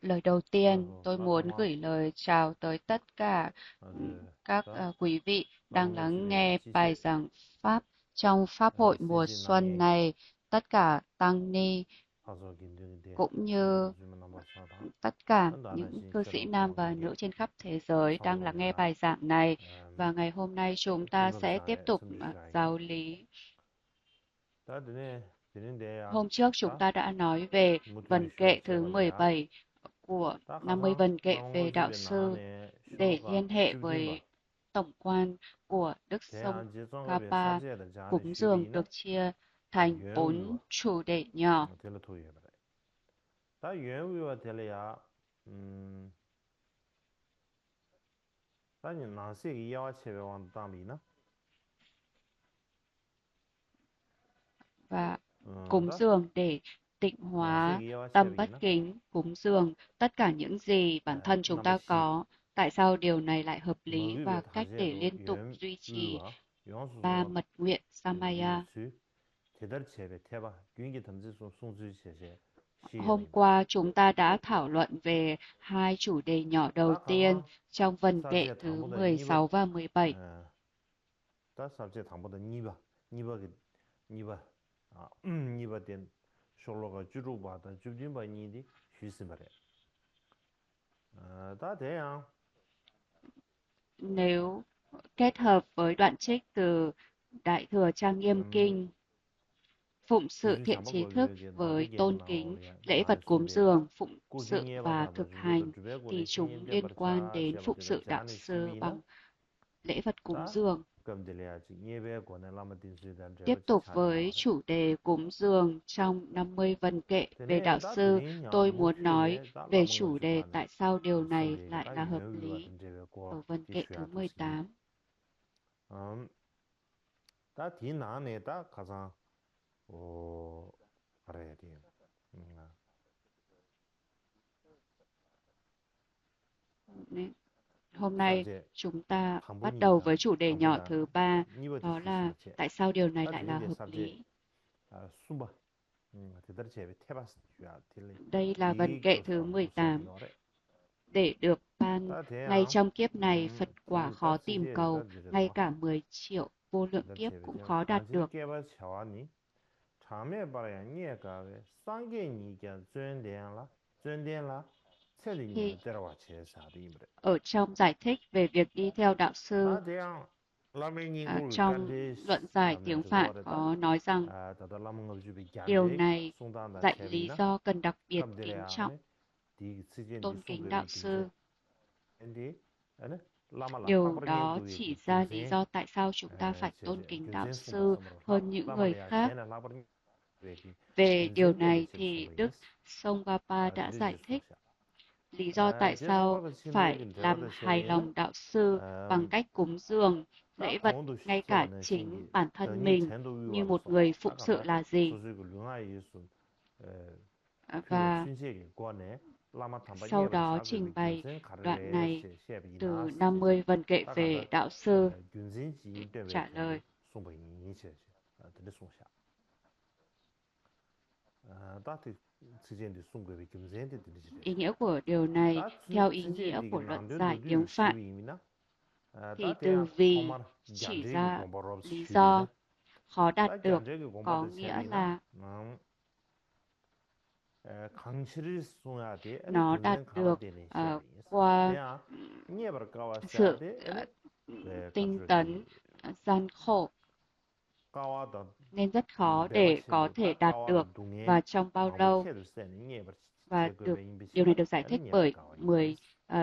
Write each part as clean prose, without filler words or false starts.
Lời đầu tiên, tôi muốn gửi lời chào tới tất cả các quý vị đang lắng nghe bài giảng Pháp trong Pháp hội mùa xuân này. Tất cả tăng ni cũng như tất cả những cư sĩ nam và nữ trên khắp thế giới đang lắng nghe bài giảng này. Và ngày hôm nay chúng ta sẽ tiếp tục giáo lý. Hôm trước chúng ta đã nói về vần kệ thứ 17 của 50 vần kệ về đạo sư để liên hệ với tổng quan của Đức Sông Kapa. Cúng dường được chia thành 4 chủ đề nhỏ. Và cúng dường để tịnh hóa tâm bất kính, cúng dường tất cả những gì bản thân chúng ta có. Tại sao điều này lại hợp lý và cách để liên tục duy trì ba mật nguyện Samaya. Hôm qua chúng ta đã thảo luận về hai chủ đề nhỏ đầu tiên trong vần kệ thứ 16 và 17. Nếu kết hợp với đoạn trích từ Đại Thừa Trang Nghiêm Kinh, phụng sự thiện trí thức với tôn kính, lễ vật cúng dường, phụng sự và thực hành, thì chúng liên quan đến phụng sự đạo sư bằng lễ vật cúng dường. Tiếp tục với chủ đề cúng dường trong 50 vần kệ về đạo sư, tôi muốn nói về chủ đề tại sao điều này lại là hợp lý ở vần kệ thứ 18. Hôm nay chúng ta bắt đầu với chủ đề nhỏ thứ 3, đó là tại sao điều này lại là hợp lý. Đây là vần kệ thứ 18. Để được ban ngay trong kiếp này, Phật quả khó tìm cầu, ngay cả 10 triệu vô lượng kiếp cũng khó đạt được. Thì ở trong giải thích về việc đi theo đạo sư, trong luận giải tiếng Phạn có nói rằng điều này dạy lý do cần đặc biệt kính trọng, tôn kính đạo sư. Điều đó chỉ ra lý do tại sao chúng ta phải tôn kính đạo sư hơn những người khác. Về điều này thì Đức Tsongkhapa đã giải thích lý do tại sao phải làm hài lòng đạo sư bằng cách cúng dường lễ vật ngay cả chính bản thân mình như một người phụng sự là gì. Và sau đó trình bày đoạn này từ 50 vần kệ về đạo sư trả lời. Ý nghĩa của điều này theo ý nghĩa của luận giải tiếng Phạn thì từ vì chỉ ra lý do khó đạt được có nghĩa là nó đạt được qua sự tinh tấn, gian khổ, nên rất khó để có thể đạt được và trong bao lâu. Và điều này được giải thích bởi 10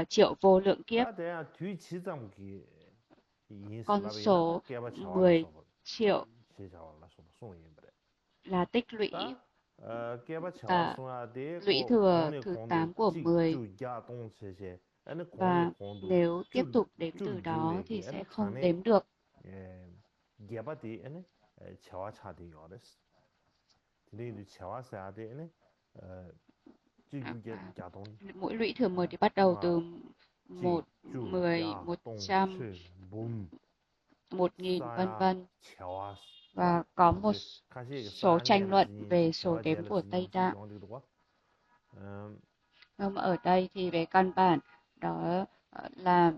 triệu vô lượng kiếp. Con số 10 triệu là tích lũy và lũy thừa thứ 8 của 10. Và nếu tiếp tục đếm từ đó thì sẽ không đếm được. Mỗi lũy thừa 10 thì bắt đầu từ 1, 10, 100, 1000 vân vân. Và có một số tranh luận về số đếm của Tây Tạng. Nhưng mà ở đây thì về căn bản đó là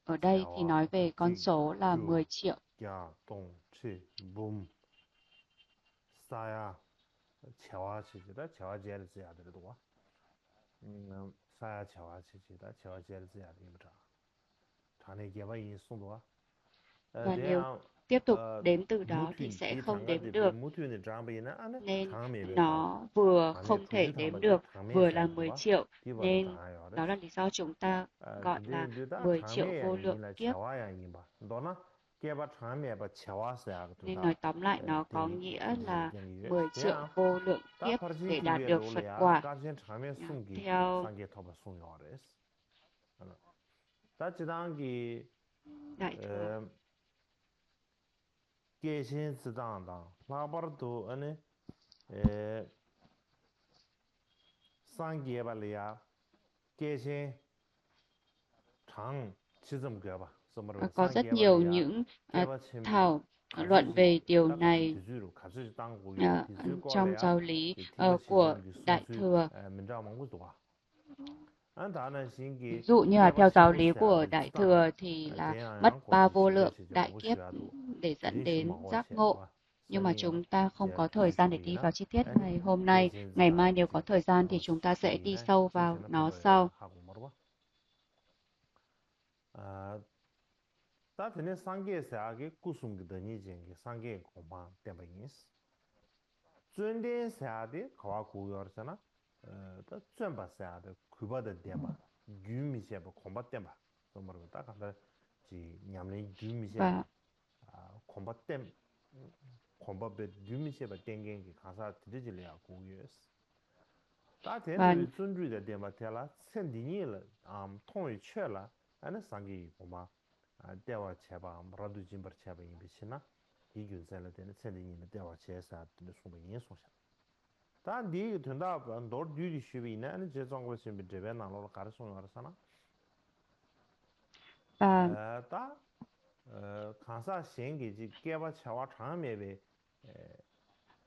ở đây thì nói về con số là 10 triệu. Và nếu tiếp tục đếm từ đó thì sẽ không đếm được, nên nó vừa không thể đếm được, vừa là 10 triệu, nên đó là lý do chúng ta gọi là 10 triệu vô lượng kiếp. Nên nói tóm lại nó có nghĩa là 10 triệu vô lượng kiếp để đạt được Phật quả. Theo Đại Thừa, có rất nhiều những thảo luận về điều này trong giáo lý của Đại Thừa. Ví dụ như là theo giáo lý của Đại Thừa thì là mất 3 vô lượng đại kiếp để dẫn đến giác ngộ. Nhưng mà chúng ta không có thời gian để đi vào chi tiết ngày hôm nay. Ngày mai nếu có thời gian thì chúng ta sẽ đi sâu vào nó sau.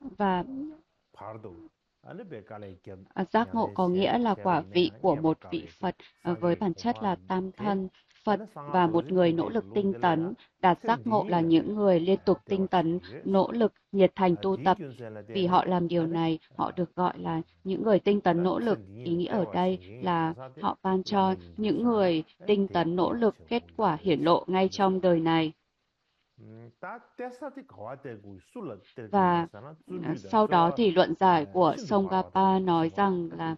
Và giác ngộ có nghĩa là quả vị của một vị Phật với bản chất là tam thân Phật và một người nỗ lực tinh tấn. Đạt giác ngộ là những người liên tục tinh tấn, nỗ lực, nhiệt thành tu tập. Vì họ làm điều này, họ được gọi là những người tinh tấn nỗ lực. Ý nghĩa ở đây là họ ban cho những người tinh tấn nỗ lực kết quả hiển lộ ngay trong đời này. Và sau đó thì luận giải của Tsongkhapa nói rằng là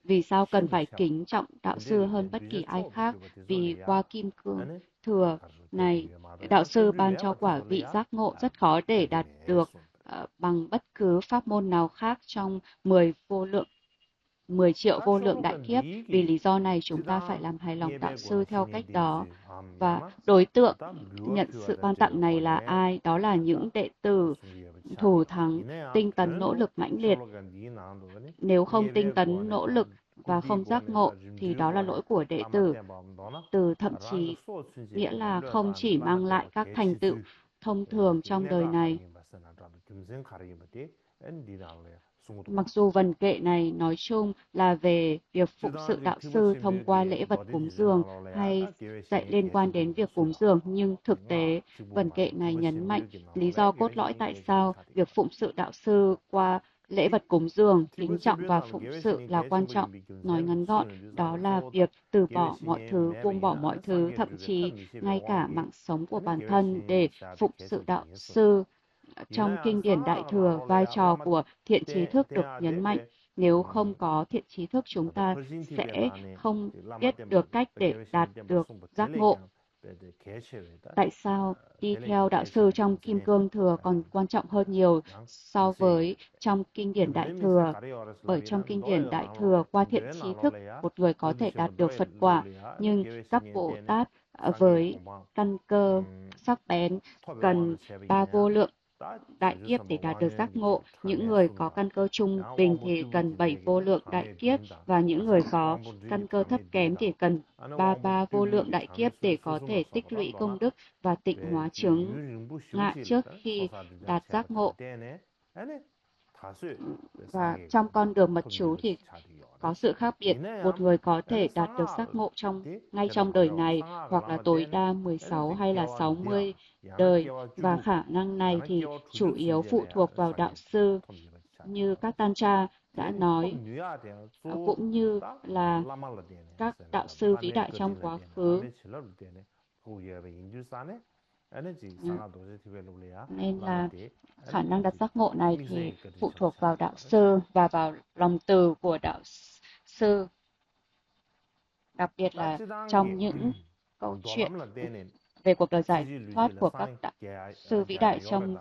vì sao cần phải kính trọng đạo sư hơn bất kỳ ai khác, vì qua kim cương thừa này, đạo sư ban cho quả vị giác ngộ rất khó để đạt được bằng bất cứ pháp môn nào khác trong 10 triệu vô lượng đại kiếp. Vì lý do này chúng ta phải làm hài lòng đạo sư theo cách đó. Và đối tượng nhận sự ban tặng này là ai? Đó là những đệ tử thù thắng, tinh tấn nỗ lực mãnh liệt. Nếu không tinh tấn nỗ lực và không giác ngộ thì đó là lỗi của đệ tử. Từ thậm chí nghĩa là không chỉ mang lại các thành tựu thông thường trong đời này. Mặc dù vần kệ này nói chung là về việc phụng sự đạo sư thông qua lễ vật cúng dường hay dạy liên quan đến việc cúng dường, nhưng thực tế vần kệ này nhấn mạnh lý do cốt lõi tại sao việc phụng sự đạo sư qua lễ vật cúng dường, kính trọng và phụng sự là quan trọng. Nói ngắn gọn, đó là việc từ bỏ mọi thứ, buông bỏ mọi thứ, thậm chí ngay cả mạng sống của bản thân để phụng sự đạo sư. Trong kinh điển Đại Thừa, vai trò của thiện trí thức được nhấn mạnh. Nếu không có thiện trí thức, chúng ta sẽ không biết được cách để đạt được giác ngộ. Tại sao đi theo đạo sư trong Kim Cương Thừa còn quan trọng hơn nhiều so với trong kinh điển Đại Thừa? Bởi trong kinh điển Đại Thừa, qua thiện trí thức, một người có thể đạt được Phật quả, nhưng các Bồ Tát với căn cơ sắc bén cần 3 vô lượng đại kiếp để đạt được giác ngộ. Những người có căn cơ trung bình thì cần 7 vô lượng đại kiếp, và những người có căn cơ thấp kém thì cần 33 vô lượng đại kiếp để có thể tích lũy công đức và tịnh hóa chướng ngại trước khi đạt giác ngộ. Và trong con đường mật chú thì có sự khác biệt. Một người có thể đạt được giác ngộ ngay trong đời này, hoặc là tối đa 16 hay là 60 đời. Và khả năng này thì chủ yếu phụ thuộc vào đạo sư, như các Tantra đã nói, cũng như là các đạo sư vĩ đại trong quá khứ. Nên là khả năng đặt giác ngộ này thì phụ thuộc vào đạo sư và vào lòng từ của đạo sư, đặc biệt là trong những câu chuyện về cuộc đời giải thoát của các đạo sư vĩ đại trong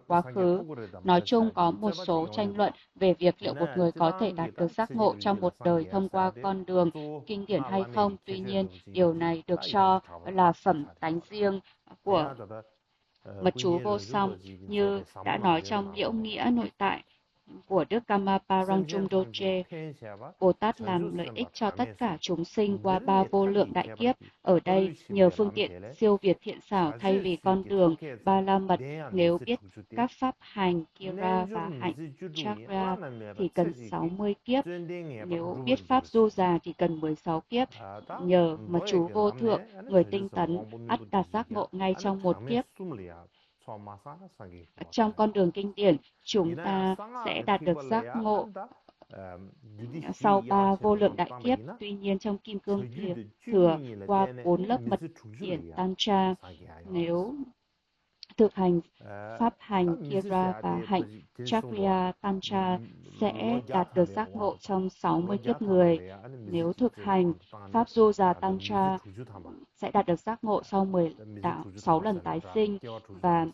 quá khứ. Nói chung có một số tranh luận về việc liệu một người có thể đạt được giác ngộ trong một đời thông qua con đường kinh điển hay không. Tuy nhiên, điều này được cho là phẩm tánh riêng của mật chú vô song, như đã nói trong Liễu nghĩa nội tại của Đức Kamaparang Chumdoche. Bồ Tát làm lợi ích cho tất cả chúng sinh qua 3 vô lượng đại kiếp. Ở đây, nhờ phương tiện siêu việt thiện xảo thay vì con đường ba la mật, nếu biết các pháp hành Kira và hạnh Chakra thì cần 60 kiếp. Nếu biết pháp du già thì cần 16 kiếp. Nhờ mật chú vô thượng, người tinh tấn ắt đạt giác ngộ ngay trong một kiếp. Trong con đường kinh điển, chúng ta sẽ đạt được giác ngộ sau 3 vô lượng đại kiếp. Tuy nhiên, trong Kim Cương Thừa, qua 4 lớp mật điển Tantra, nếu thực hành pháp hành Kira và hạnh Chakra Tantra sẽ đạt được giác ngộ trong 60 kiếp người. Nếu thực hành pháp du già Tantra sẽ đạt được giác ngộ sau 16 lần tái sinh. Và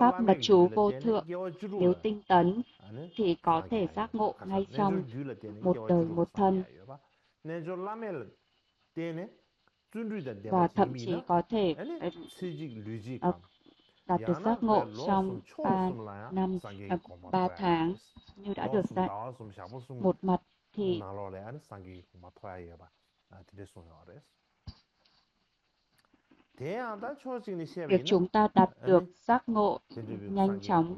pháp mật chú vô thượng, nếu tinh tấn thì có thể giác ngộ ngay trong một đời một thân, và thậm chí có thể đạt được giác ngộ trong 3 năm, 3 tháng như đã được dạy. Một mặt thì việc chúng ta đạt được giác ngộ nhanh chóng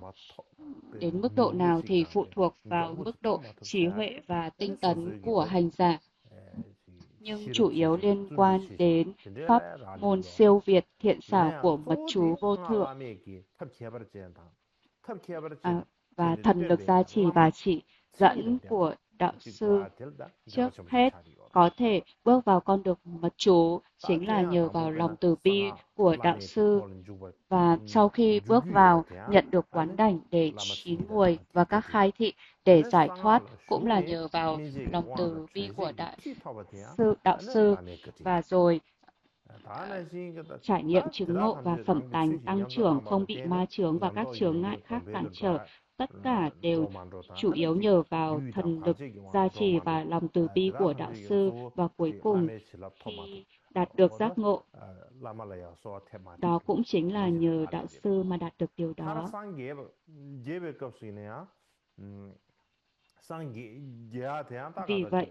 đến mức độ nào thì phụ thuộc vào mức độ trí huệ và tinh tấn của hành giả, nhưng chủ yếu liên quan đến pháp môn siêu việt thiện xảo của mật chú vô thượng và thần lực gia trì và chỉ dẫn của đạo sư. Trước hết, có thể bước vào con đường mật chú chính là nhờ vào lòng từ bi của đạo sư, và sau khi bước vào, nhận được quán đảnh để chín mùi và các khai thị để giải thoát cũng là nhờ vào lòng từ bi của đạo sư, và rồi trải nghiệm chứng ngộ và phẩm tánh tăng trưởng, không bị ma chướng và các chướng ngại khác cản trở. Tất cả đều chủ yếu nhờ vào thần lực gia trì và lòng từ bi của đạo sư, và cuối cùng khi đạt được giác ngộ, đó cũng chính là nhờ đạo sư mà đạt được điều đó. Vì vậy,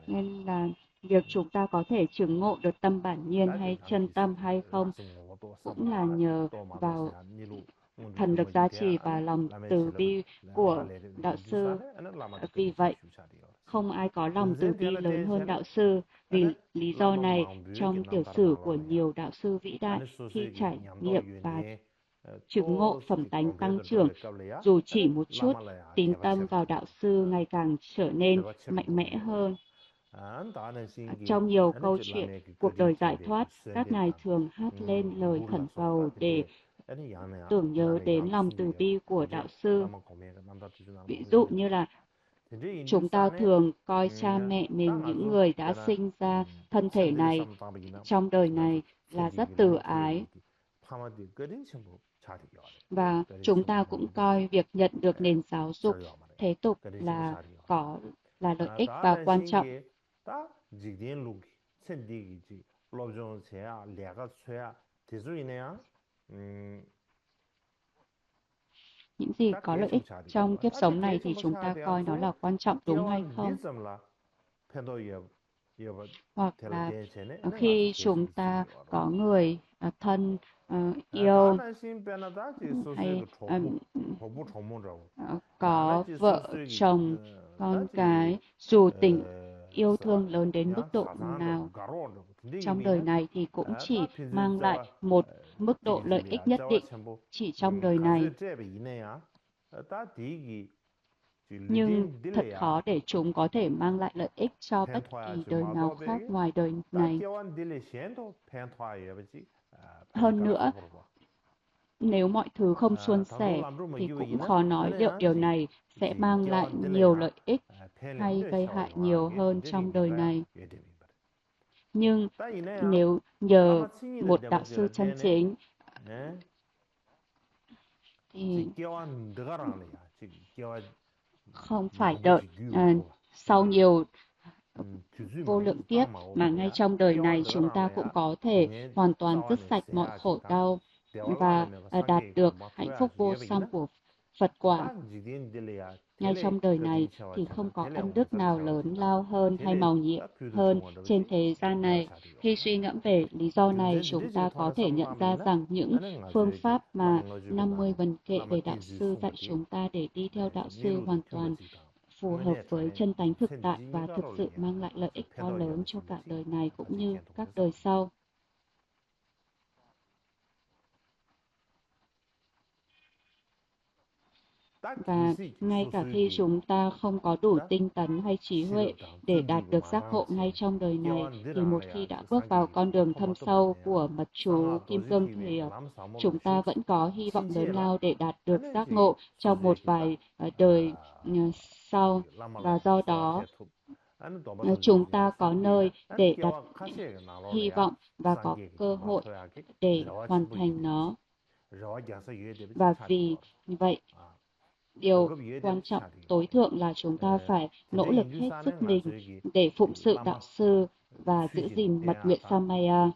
nên là việc chúng ta có thể chứng ngộ được tâm bản nhiên hay chân tâm hay không cũng là nhờ vào thần lực gia trì và lòng từ bi của đạo sư. Vì vậy, không ai có lòng từ bi lớn hơn đạo sư. Vì lý do này, trong tiểu sử của nhiều đạo sư vĩ đại, khi trải nghiệm và chứng ngộ phẩm tánh tăng trưởng, dù chỉ một chút, tín tâm vào đạo sư ngày càng trở nên mạnh mẽ hơn. Trong nhiều câu chuyện cuộc đời giải thoát, các ngài thường hát lên lời khẩn cầu để tưởng nhớ đến lòng từ bi của đạo sư. Ví dụ như là chúng ta thường coi cha mẹ mình, những người đã sinh ra thân thể này trong đời này, là rất từ ái, và chúng ta cũng coi việc nhận được nền giáo dục thế tục là lợi ích và quan trọng. Những gì có lợi ích trong kiếp sống này thì chúng ta coi nó là quan trọng, đúng hay không? Hoặc là khi chúng ta có người thân yêu hay có vợ chồng, con cái, dù tình yêu thương lớn đến mức độ nào trong đời này thì cũng chỉ mang lại một mức độ lợi ích nhất định chỉ trong đời này. Nhưng thật khó để chúng có thể mang lại lợi ích cho bất kỳ đời nào khác ngoài đời này. Hơn nữa, nếu mọi thứ không suôn sẻ thì cũng khó nói liệu điều này sẽ mang lại nhiều lợi ích hay gây hại nhiều hơn trong đời này. Nhưng nếu nhờ một đạo sư chân chính thì không phải đợi sau nhiều vô lượng kiếp mà ngay trong đời này chúng ta cũng có thể hoàn toàn dứt sạch mọi khổ đau và đạt được hạnh phúc vô song của Phật quả. Ngay trong đời này thì không có ân đức nào lớn lao hơn hay màu nhiệm hơn trên thế gian này. Khi suy ngẫm về lý do này, chúng ta có thể nhận ra rằng những phương pháp mà 50 văn kệ về đạo sư dạy chúng ta để đi theo đạo sư hoàn toàn phù hợp với chân tánh thực tại và thực sự mang lại lợi ích to lớn cho cả đời này cũng như các đời sau. Và ngay cả khi chúng ta không có đủ tinh tấn hay trí huệ để đạt được giác ngộ ngay trong đời này, thì một khi đã bước vào con đường thâm sâu của mật chú Kim Cương thì chúng ta vẫn có hy vọng lớn lao để đạt được giác ngộ trong một vài đời sau. Và do đó, chúng ta có nơi để đặt hy vọng và có cơ hội để hoàn thành nó. Và vì vậy, điều quan trọng tối thượng là chúng ta phải nỗ lực hết sức mình để phụng sự đạo sư và giữ gìn mật nguyện Samaya.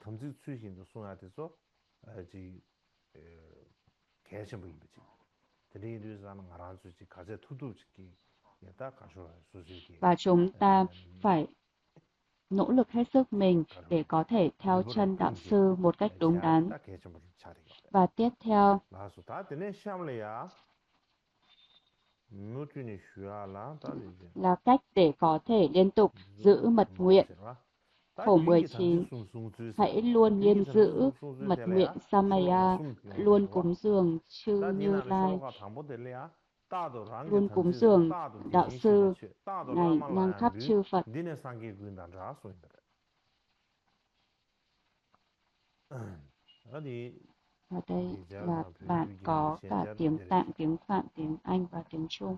Và chúng ta phải nỗ lực hết sức mình để có thể theo chân đạo sư một cách đúng đắn. Và tiếp theo là cách để có thể liên tục giữ mật nguyện. Khổ 19. Hãy luôn nghiêm giữ mật nguyện Samaya, luôn cúng dường chư Như Lai, luôn cúng dường đạo sư, Ngài ngang khắp chư Phật. Ở đây là bạn có cả tiếng Tạng, tiếng Phạn, tiếng Anh và tiếng Trung.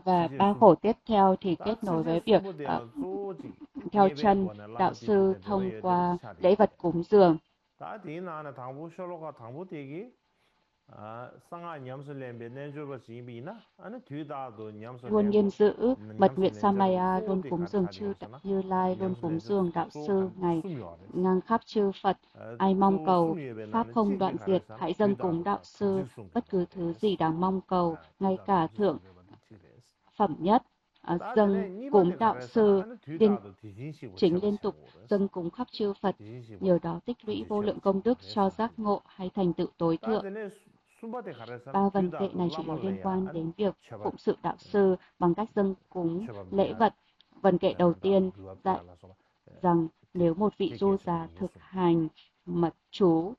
Và ba khổ tiếp theo thì kết nối với việc theo chân đạo sư thông qua lễ vật cúng dường. Luôn nghiêm giữ mật nguyện Samaya, luôn cúng dường chư Như Lai, luôn cúng dường đạo sư, Ngài ngang khắp chư Phật. Ai mong cầu pháp không đoạn diệt, hãy dâng cúng đạo sư bất cứ thứ gì đáng mong cầu, ngay cả thượng phẩm nhất. Dâng cúng đạo sư chính liên tục dâng cúng khắp chư Phật, nhờ đó tích lũy vô lượng công đức cho giác ngộ hay thành tựu tối thượng. Ba văn kệ này chủ yếu liên quan đến việc phụng sự đạo sư bằng cách dâng cúng lễ vật. Văn kệ đầu tiên dạy rằng nếu một vị du già thực hành mật chú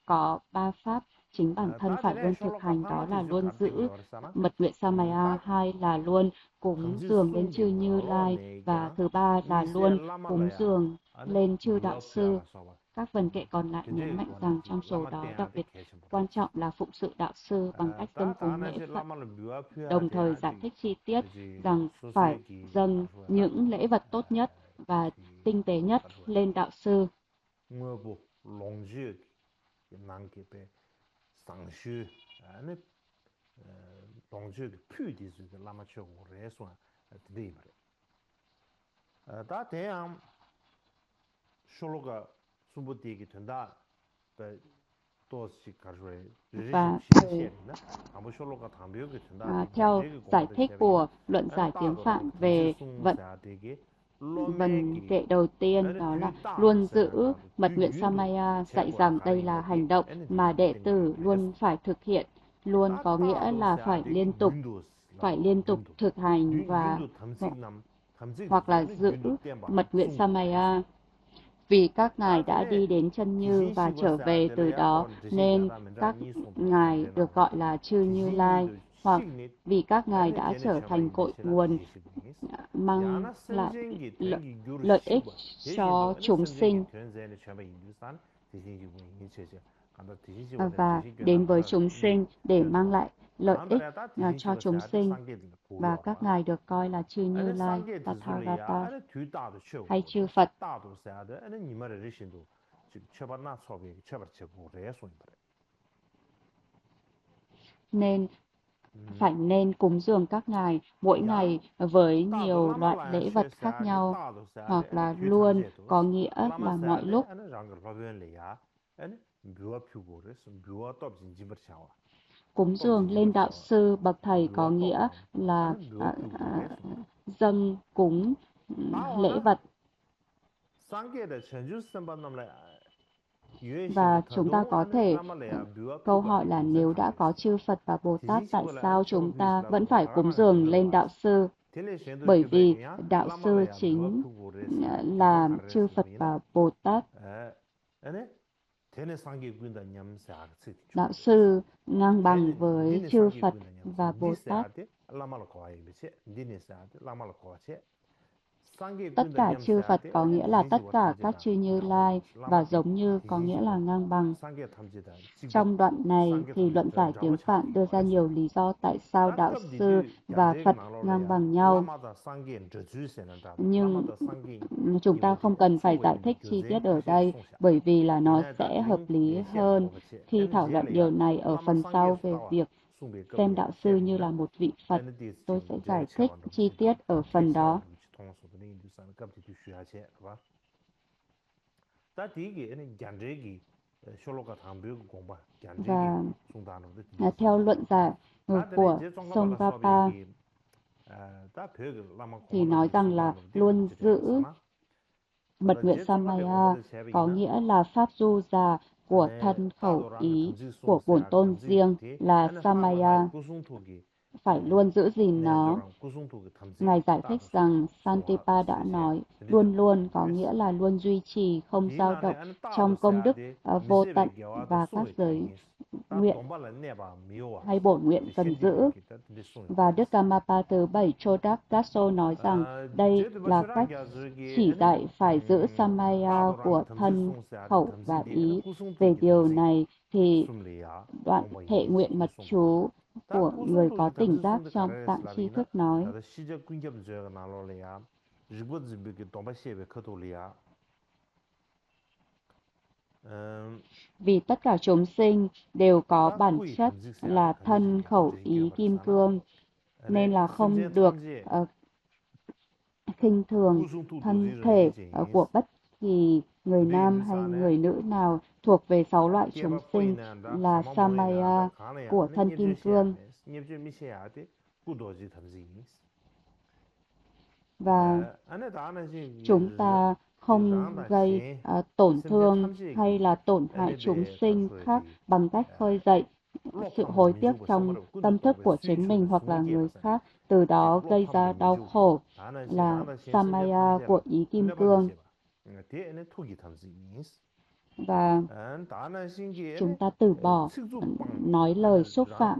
có ba pháp chính bản thân phải luôn thực hành, đó là luôn giữ mật nguyện Samaya, hai là luôn cúng dường lên chư Như Lai, và thứ ba là luôn cúng dường lên chư đạo sư. Các văn kệ còn lại nhấn mạnh rằng trong số đó đặc biệt quan trọng là phụng sự đạo sư bằng cách dâng cúng lễ Phật, đồng thời giải thích chi tiết rằng phải dâng những lễ vật tốt nhất và tinh tế nhất lên đạo sư. 동지의 표디스 라마초 레스와 드리버 다 대양 쇼로가 수부디기 된다 Và theo giải thích của luận giải tiếng Phạn về vần kệ đầu tiên, đó là luôn giữ mật nguyện Samaya, dạy rằng đây là hành động mà đệ tử luôn phải thực hiện. Luôn có nghĩa là phải liên tục thực hành và hoặc là giữ mật nguyện Samaya. Vì các ngài đã đi đến chân Như và trở về từ đó nên các ngài được gọi là chư Như Lai, hoặc vì các ngài đã trở thành cội nguồn mang lại lợi ích cho chúng sinh và đến với chúng sinh để mang lại lợi ích cho chúng sinh, và các ngài được coi là chư Như Lai, Tathagata hay chư Phật. Nên phải nên cúng dường các ngài mỗi ngày với nhiều loại lễ vật khác nhau, hoặc là luôn có nghĩa là mọi lúc. Cúng dường lên đạo sư bậc thầy có nghĩa là dâng cúng lễ vật. Và chúng ta có thể câu hỏi là nếu đã có chư Phật và Bồ Tát, tại sao chúng ta vẫn phải cúng dường lên đạo sư? Bởi vì đạo sư chính là chư Phật và Bồ Tát. Đạo sư ngang bằng với chư Phật và Bồ Tát. Tất cả chư Phật có nghĩa là tất cả các chư Như Lai, và giống như có nghĩa là ngang bằng. Trong đoạn này thì luận giải tiếng Phạn đưa ra nhiều lý do tại sao đạo sư và Phật ngang bằng nhau. Nhưng chúng ta không cần phải giải thích chi tiết ở đây, bởi vì là nó sẽ hợp lý hơn khi thảo luận điều này ở phần sau về việc xem đạo sư như là một vị Phật. Tôi sẽ giải thích chi tiết ở phần đó. Và theo luận giải của Tsongkhapa thì nói rằng là luôn giữ mật nguyện Samaya có nghĩa là pháp du già của thân khẩu ý của bổn tôn riêng là Samaya, phải luôn giữ gìn nó. Ngài giải thích rằng Santipa đã nói luôn luôn có nghĩa là luôn duy trì, không dao động trong công đức vô tận và các giới nguyện hay bổn nguyện cần giữ. Và Đức Karmapa thứ 7 Chodak Daso nói rằng đây là cách chỉ dạy phải giữ Samaya của thân, khẩu và ý. Về điều này thì đoạn thệ nguyện mật chú của người có tỉnh giác trong tạng tri thức nói: vì tất cả chúng sinh đều có bản chất là thân khẩu ý kim cương, nên là không được khinh thường thân thể của bất kỳ người nam hay người nữ nào thuộc về 6 loại chúng sinh là Samaya của thân kim cương. Và chúng ta không gây tổn thương hay là tổn hại chúng sinh khác bằng cách khơi dậy sự hối tiếc trong tâm thức của chính mình hoặc là người khác, từ đó gây ra đau khổ là Samaya của ý kim cương. Và chúng ta từ bỏ nói lời xúc phạm,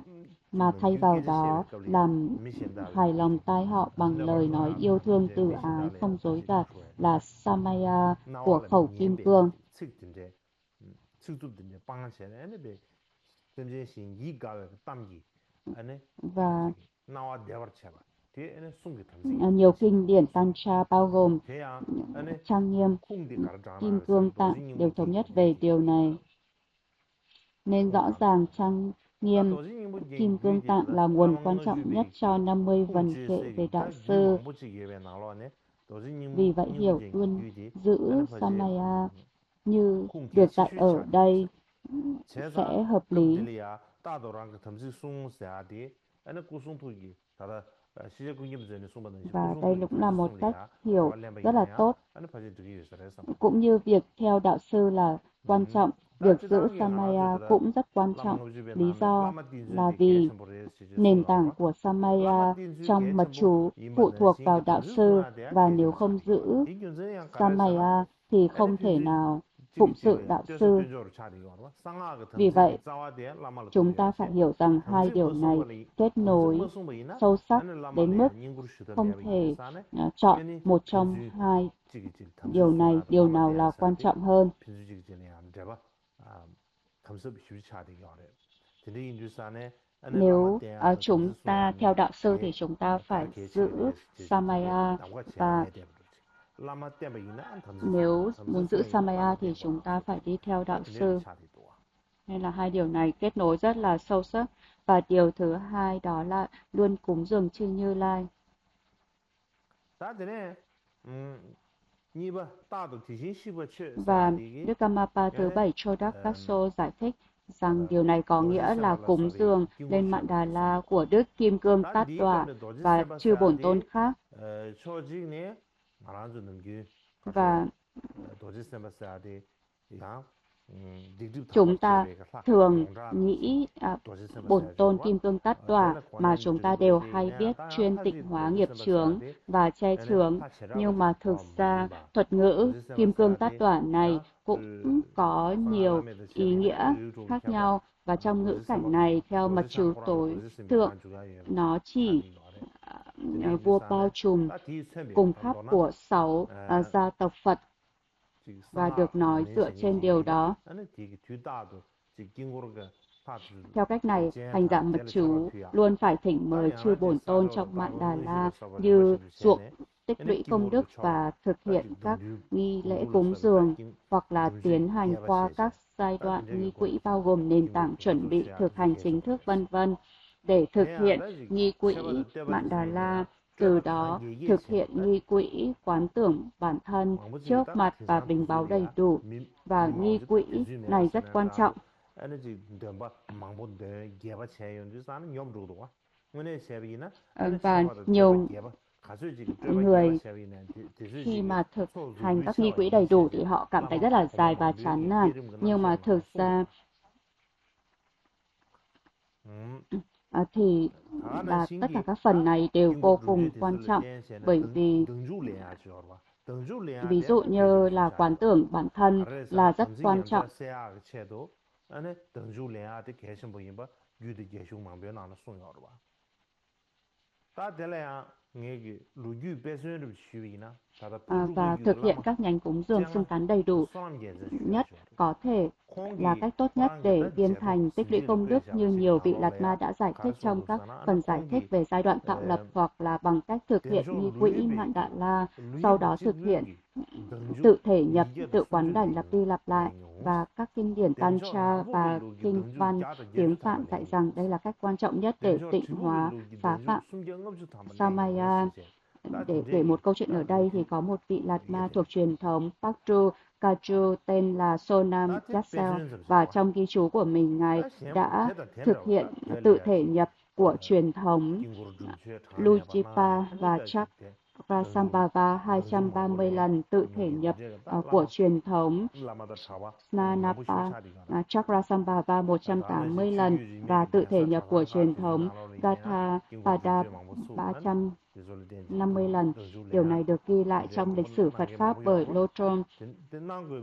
mà thay vào đó làm hài lòng tai họ bằng lời nói yêu thương từ ái không dối gạt là Samaya của khẩu kim cương. Và nhiều kinh điển Tantra bao gồm Trang Nghiêm, Kim Cương Tạng đều thống nhất về điều này. Nên rõ ràng Nghiêm Kim Cương Tạng là nguồn quan trọng nhất cho 50 vần kệ về đạo sư. Vì vậy hiểu tuân giữ Samaya như được dạy ở đây sẽ hợp lý. Và đây cũng là một cách hiểu rất là tốt. Cũng như việc theo đạo sư là quan trọng, việc giữ Samaya cũng rất quan trọng. Lý do là vì nền tảng của Samaya trong mật chú phụ thuộc vào đạo sư, và nếu không giữ Samaya thì không thể nào phụng sự đạo sư. Vì vậy, chúng ta phải hiểu rằng hai điều này kết nối sâu sắc đến mức không thể chọn một trong hai điều này, điều nào là quan trọng hơn. Nếu chúng ta theo đạo sư thì chúng ta phải giữ Samaya, và nếu muốn giữ Samaya thì chúng ta phải đi theo đạo sư. Nên là hai điều này kết nối rất là sâu sắc. Và điều thứ hai đó là luôn cúng dường chư Như Lai. Và Đức Karmapa thứ 7 Chodakkaso giải thích rằng điều này có nghĩa là cúng dường lên Mạn Đà La của Đức Kim Cương Tát Tọa và chư bổn tôn khác. Và chúng ta thường nghĩ bổn tôn Kim Cương Tát Tọa mà chúng ta đều hay biết chuyên tịnh hóa nghiệp chướng và che chướng, nhưng mà thực ra thuật ngữ Kim Cương Tát Tọa này cũng có nhiều ý nghĩa khác nhau, và trong ngữ cảnh này theo mật chú tối thượng nó chỉ vua bao trùm cùng khắp của 6 gia tộc Phật, và được nói dựa trên điều đó. Theo cách này, hành giả mật chú luôn phải thỉnh mời chư bổn tôn trong Mạn Đà La như ruộng tích lũy công đức và thực hiện các nghi lễ cúng dường, hoặc là tiến hành qua các giai đoạn nghi quỹ bao gồm nền tảng chuẩn bị thực hành chính thức vân vân để thực hiện nghi quỹ Mạn Đà La. Từ đó thực hiện nghi quỹ quán tưởng bản thân trước mặt và bình báo đầy đủ, và nghi quỹ này rất quan trọng. Và nhiều người khi mà thực hành các nghi quỹ đầy đủ thì họ cảm thấy rất là dài và chán nản, nhưng mà thực ra thì là tất cả các phần này đều vô cùng quan trọng, bởi vì ví dụ như là quán tưởng bản thân là rất quan trọng. Và thực hiện các nhánh cúng dường xưng tán đầy đủ nhất có thể là cách tốt nhất để viên thành tích lũy công đức, như nhiều vị Lạt Ma đã giải thích trong các phần giải thích về giai đoạn tạo lập, hoặc là bằng cách thực hiện nghi quỹ Mạn Đà La, sau đó thực hiện tự thể nhập, tự quán đảnh lặp đi lặp lại. Và các kinh điển Tantra và kinh văn tiếng Phạn dạy rằng đây là cách quan trọng nhất để tịnh hóa phá phạm Samaya. Để kể một câu chuyện ở đây thì có một vị Lạt Ma thuộc truyền thống Paktru Kaju tên là Sonam Yatsel, và trong ghi chú của mình Ngài đã thực hiện tự thể nhập của truyền thống Lujipa và Chakrasambhava 230 lần, tự thể nhập của truyền thống Snanapa Chakrasambhava 180 lần, và tự thể nhập của truyền thống Gathapada 350 lần. Điều này được ghi lại trong lịch sử Phật Pháp bởi Lotrom.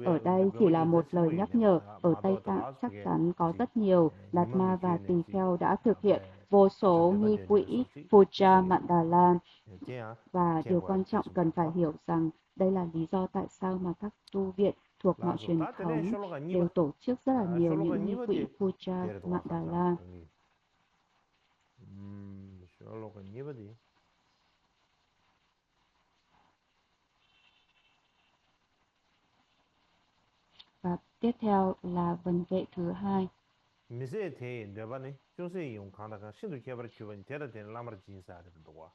Ở đây chỉ là một lời nhắc nhở. Ở Tây Tạng chắc chắn có rất nhiều Lạt Ma và tỳ kheo đã thực hiện vô số nghi quỹ Puja Mạn Đà La. Và điều quan trọng cần phải hiểu rằng đây là lý do tại sao mà các tu viện thuộc mọi truyền thống đều tổ chức rất là nhiều những nghi quỹ Puja Mạn Đà La. Và tiếp theo là vần kệ thứ hai. 미세 대 내바니 조세 이용 강다가 신도 개발 기본 대다 된 라마를 진사야 되는 거.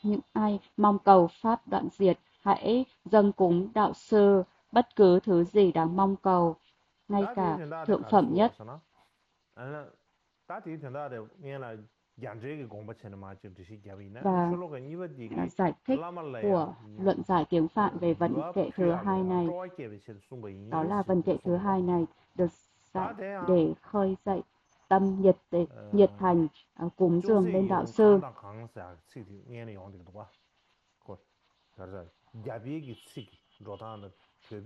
Những ai mong cầu Pháp đoạn diệt, hãy dâng cúng đạo sư bất cứ thứ gì đáng mong cầu, ngay cả thượng phẩm nhất. Và giải thích của luận giải tiếng Phạn về vấn kệ thứ hai này, đó là vấn kệ thứ hai này được dạy để khơi dậy tâm nhiệt thành cúng dường lên đạo sư.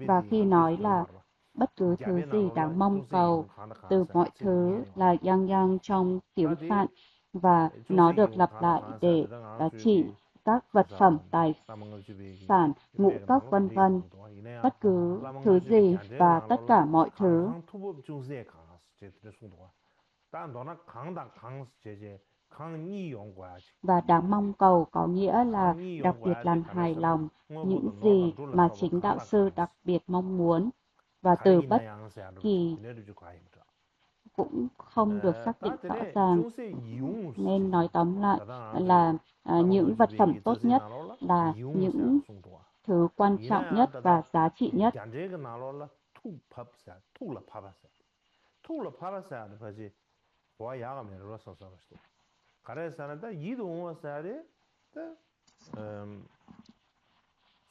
Và khi nói là bất cứ thứ gì đáng mong cầu từ mọi thứ là yang trong tiếng Phạn, và nó được lặp lại để chỉ các vật phẩm, tài sản, ngũ cốc vân vân, bất cứ thứ gì và tất cả mọi thứ. Và đáng mong cầu có nghĩa là đặc biệt làm hài lòng những gì mà chính đạo sư đặc biệt mong muốn, và từ bất kỳ cũng không được xác định rõ ràng. Nên nói tóm lại là những vật phẩm tốt nhất là những thứ quan trọng nhất và giá trị nhất.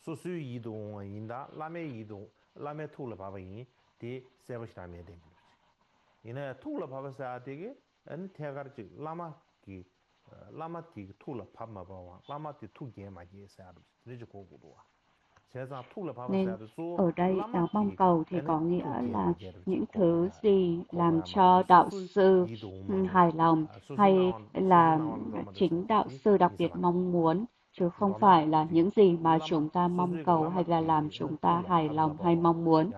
소수 이동은 인다 라메 이동 라메 툴을 봐봐이 디 세버시다메 된 거지. 이네 툴을 봐봐서 되게 안 태가르지 라마기 라마티 툴을 봐봐 봐와 라마티 투게 마게 사르 그래지 고고도와. Nên ở đây đáng mong cầu thì có nghĩa là những thứ gì làm cho đạo sư hài lòng, hay là chính đạo sư đặc biệt mong muốn, chứ không phải là những gì mà chúng ta mong cầu hay là làm chúng ta hài lòng hay mong muốn.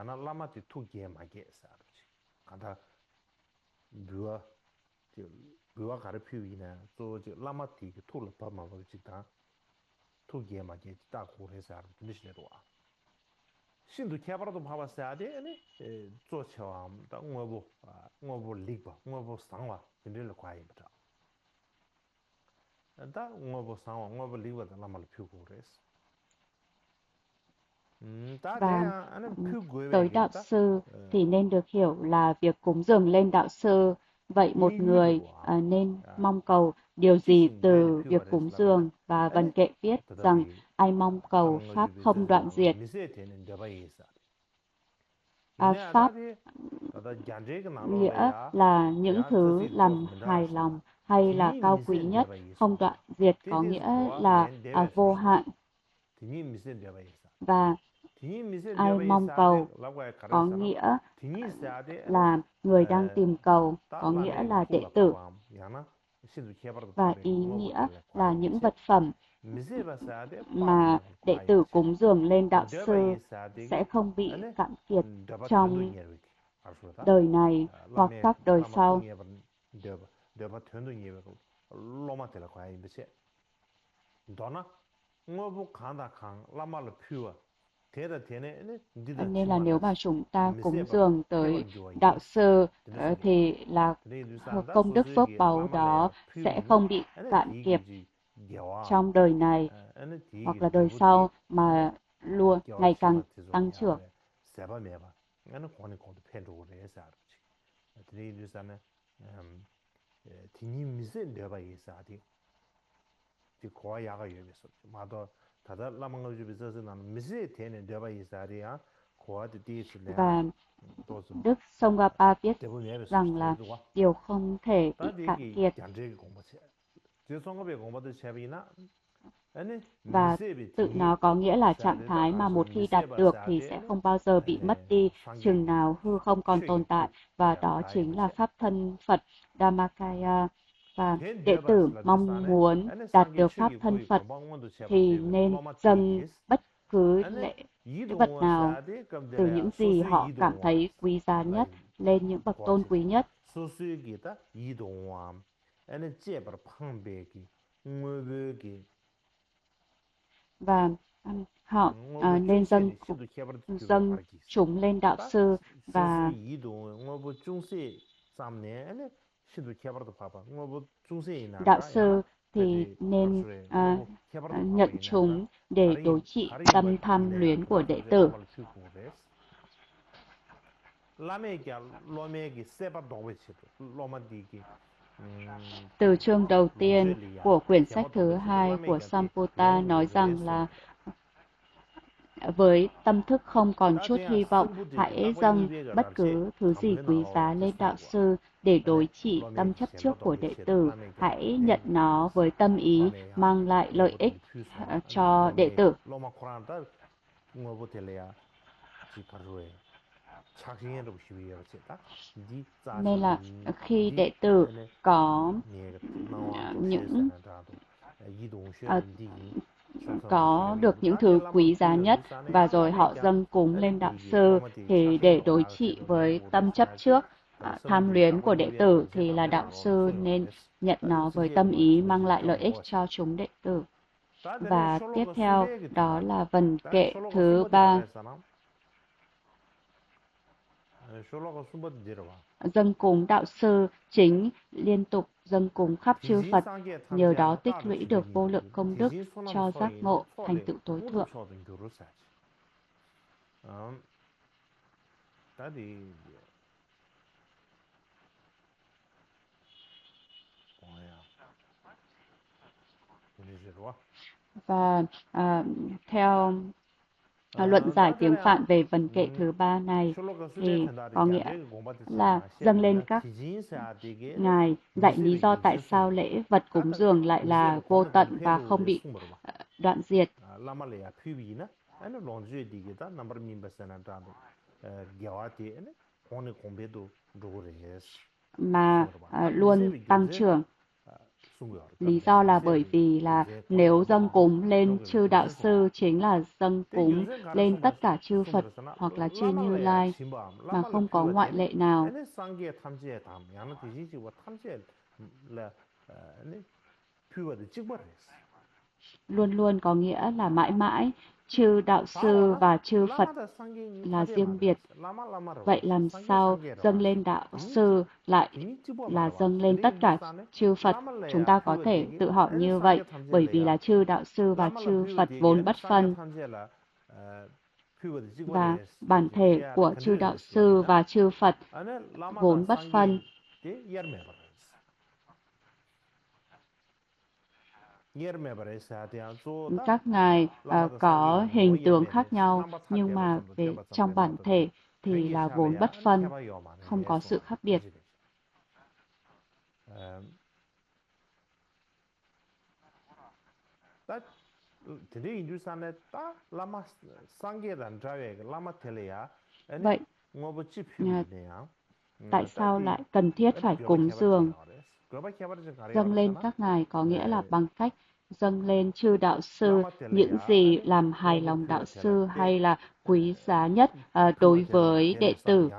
신도 개발도 봐봤어야 돼. 아니 조처함 다 응어보 리그 응어보 상화 근데를 과이부터. 다 응어보 상화 응어보 리그도 남을 피우고 그랬어. Và tới đạo sư thì nên được hiểu là việc cúng dường lên đạo sư. Vậy một người nên mong cầu điều gì từ việc cúng dường? Và vần kệ viết rằng ai mong cầu Pháp không đoạn diệt. Pháp nghĩa là những thứ làm hài lòng hay là cao quý nhất, không đoạn diệt có nghĩa là vô hạn. Và ai mong cầu có nghĩa là người đang tìm cầu, có nghĩa là đệ tử. Và ý nghĩa là những vật phẩm mà đệ tử cúng dường lên đạo sư sẽ không bị cạn kiệt trong đời này hoặc các đời sau. Nên là nếu mà chúng ta cúng dường tới đạo sư thì là công đức phước báu đó sẽ không bị cạn kiệt trong đời này hoặc là đời sau, mà luôn ngày càng tăng trưởng. Và Đức Tsongkhapa viết rằng là điều không thể bị cạn kiệt. Và tự nó có nghĩa là trạng thái mà một khi đạt được thì sẽ không bao giờ bị mất đi chừng nào hư không còn tồn tại, và đó chính là pháp thân Phật Dhammakaya. Và đệ tử mong muốn đạt được pháp thân Phật thì nên dâng bất cứ lễ vật nào từ những gì họ cảm thấy quý giá nhất lên những bậc tôn quý nhất. Và Họ nên dâng chúng lên đạo sư và đạo sư thì nên nhận chúng để đối trị tâm tham luyến của đệ tử. Từ chương đầu tiên của quyển sách thứ 2 của Samputta nói rằng là với tâm thức không còn chút hy vọng, hãy dâng bất cứ thứ gì quý giá lên đạo sư để đối trị tâm chấp trước của đệ tử. Hãy nhận nó với tâm ý mang lại lợi ích cho đệ tử. Nên là khi đệ tử có được những thứ quý giá nhất và rồi họ dâng cúng lên đạo sư thì để đối trị với tâm chấp trước tham luyến của đệ tử thì là đạo sư nên nhận nó với tâm ý mang lại lợi ích cho chúng đệ tử. Và tiếp theo đó là vần kệ thứ 3. Dâng cúng đạo sư chính liên tục dâng cúng khắp chư Phật, nhờ đó tích lũy được vô lượng công đức cho giác ngộ thành tựu tối thượng. Và theo luận giải tiếng Phạn về vần kệ thứ 3 này thì có nghĩa là dâng lên các ngài dạy lý do tại sao lễ vật cúng dường lại là vô tận và không bị đoạn diệt. Mà luôn tăng trưởng. Lý do là bởi vì là nếu dâng cúng lên chư đạo sư chính là dâng cúng lên tất cả chư Phật hoặc là chư Như Lai mà không có ngoại lệ nào. Luôn luôn có nghĩa là mãi mãi, chư đạo sư và chư Phật là riêng biệt. Vậy làm sao dâng lên đạo sư lại là dâng lên tất cả chư Phật? Chúng ta có thể tự hỏi như vậy, bởi vì là chư đạo sư và chư Phật vốn bất phân. Và bản thể của chư đạo sư và chư Phật vốn bất phân. Các ngài có hình tướng khác nhau, nhưng mà về trong bản thể thì là vốn bất phân, không có sự khác biệt. Vậy, tại sao lại cần thiết phải cúng dường? Dâng lên các ngài có nghĩa là bằng cách dâng lên chư đạo sư những gì làm hài lòng đạo sư hay là quý giá nhất đối với đệ tử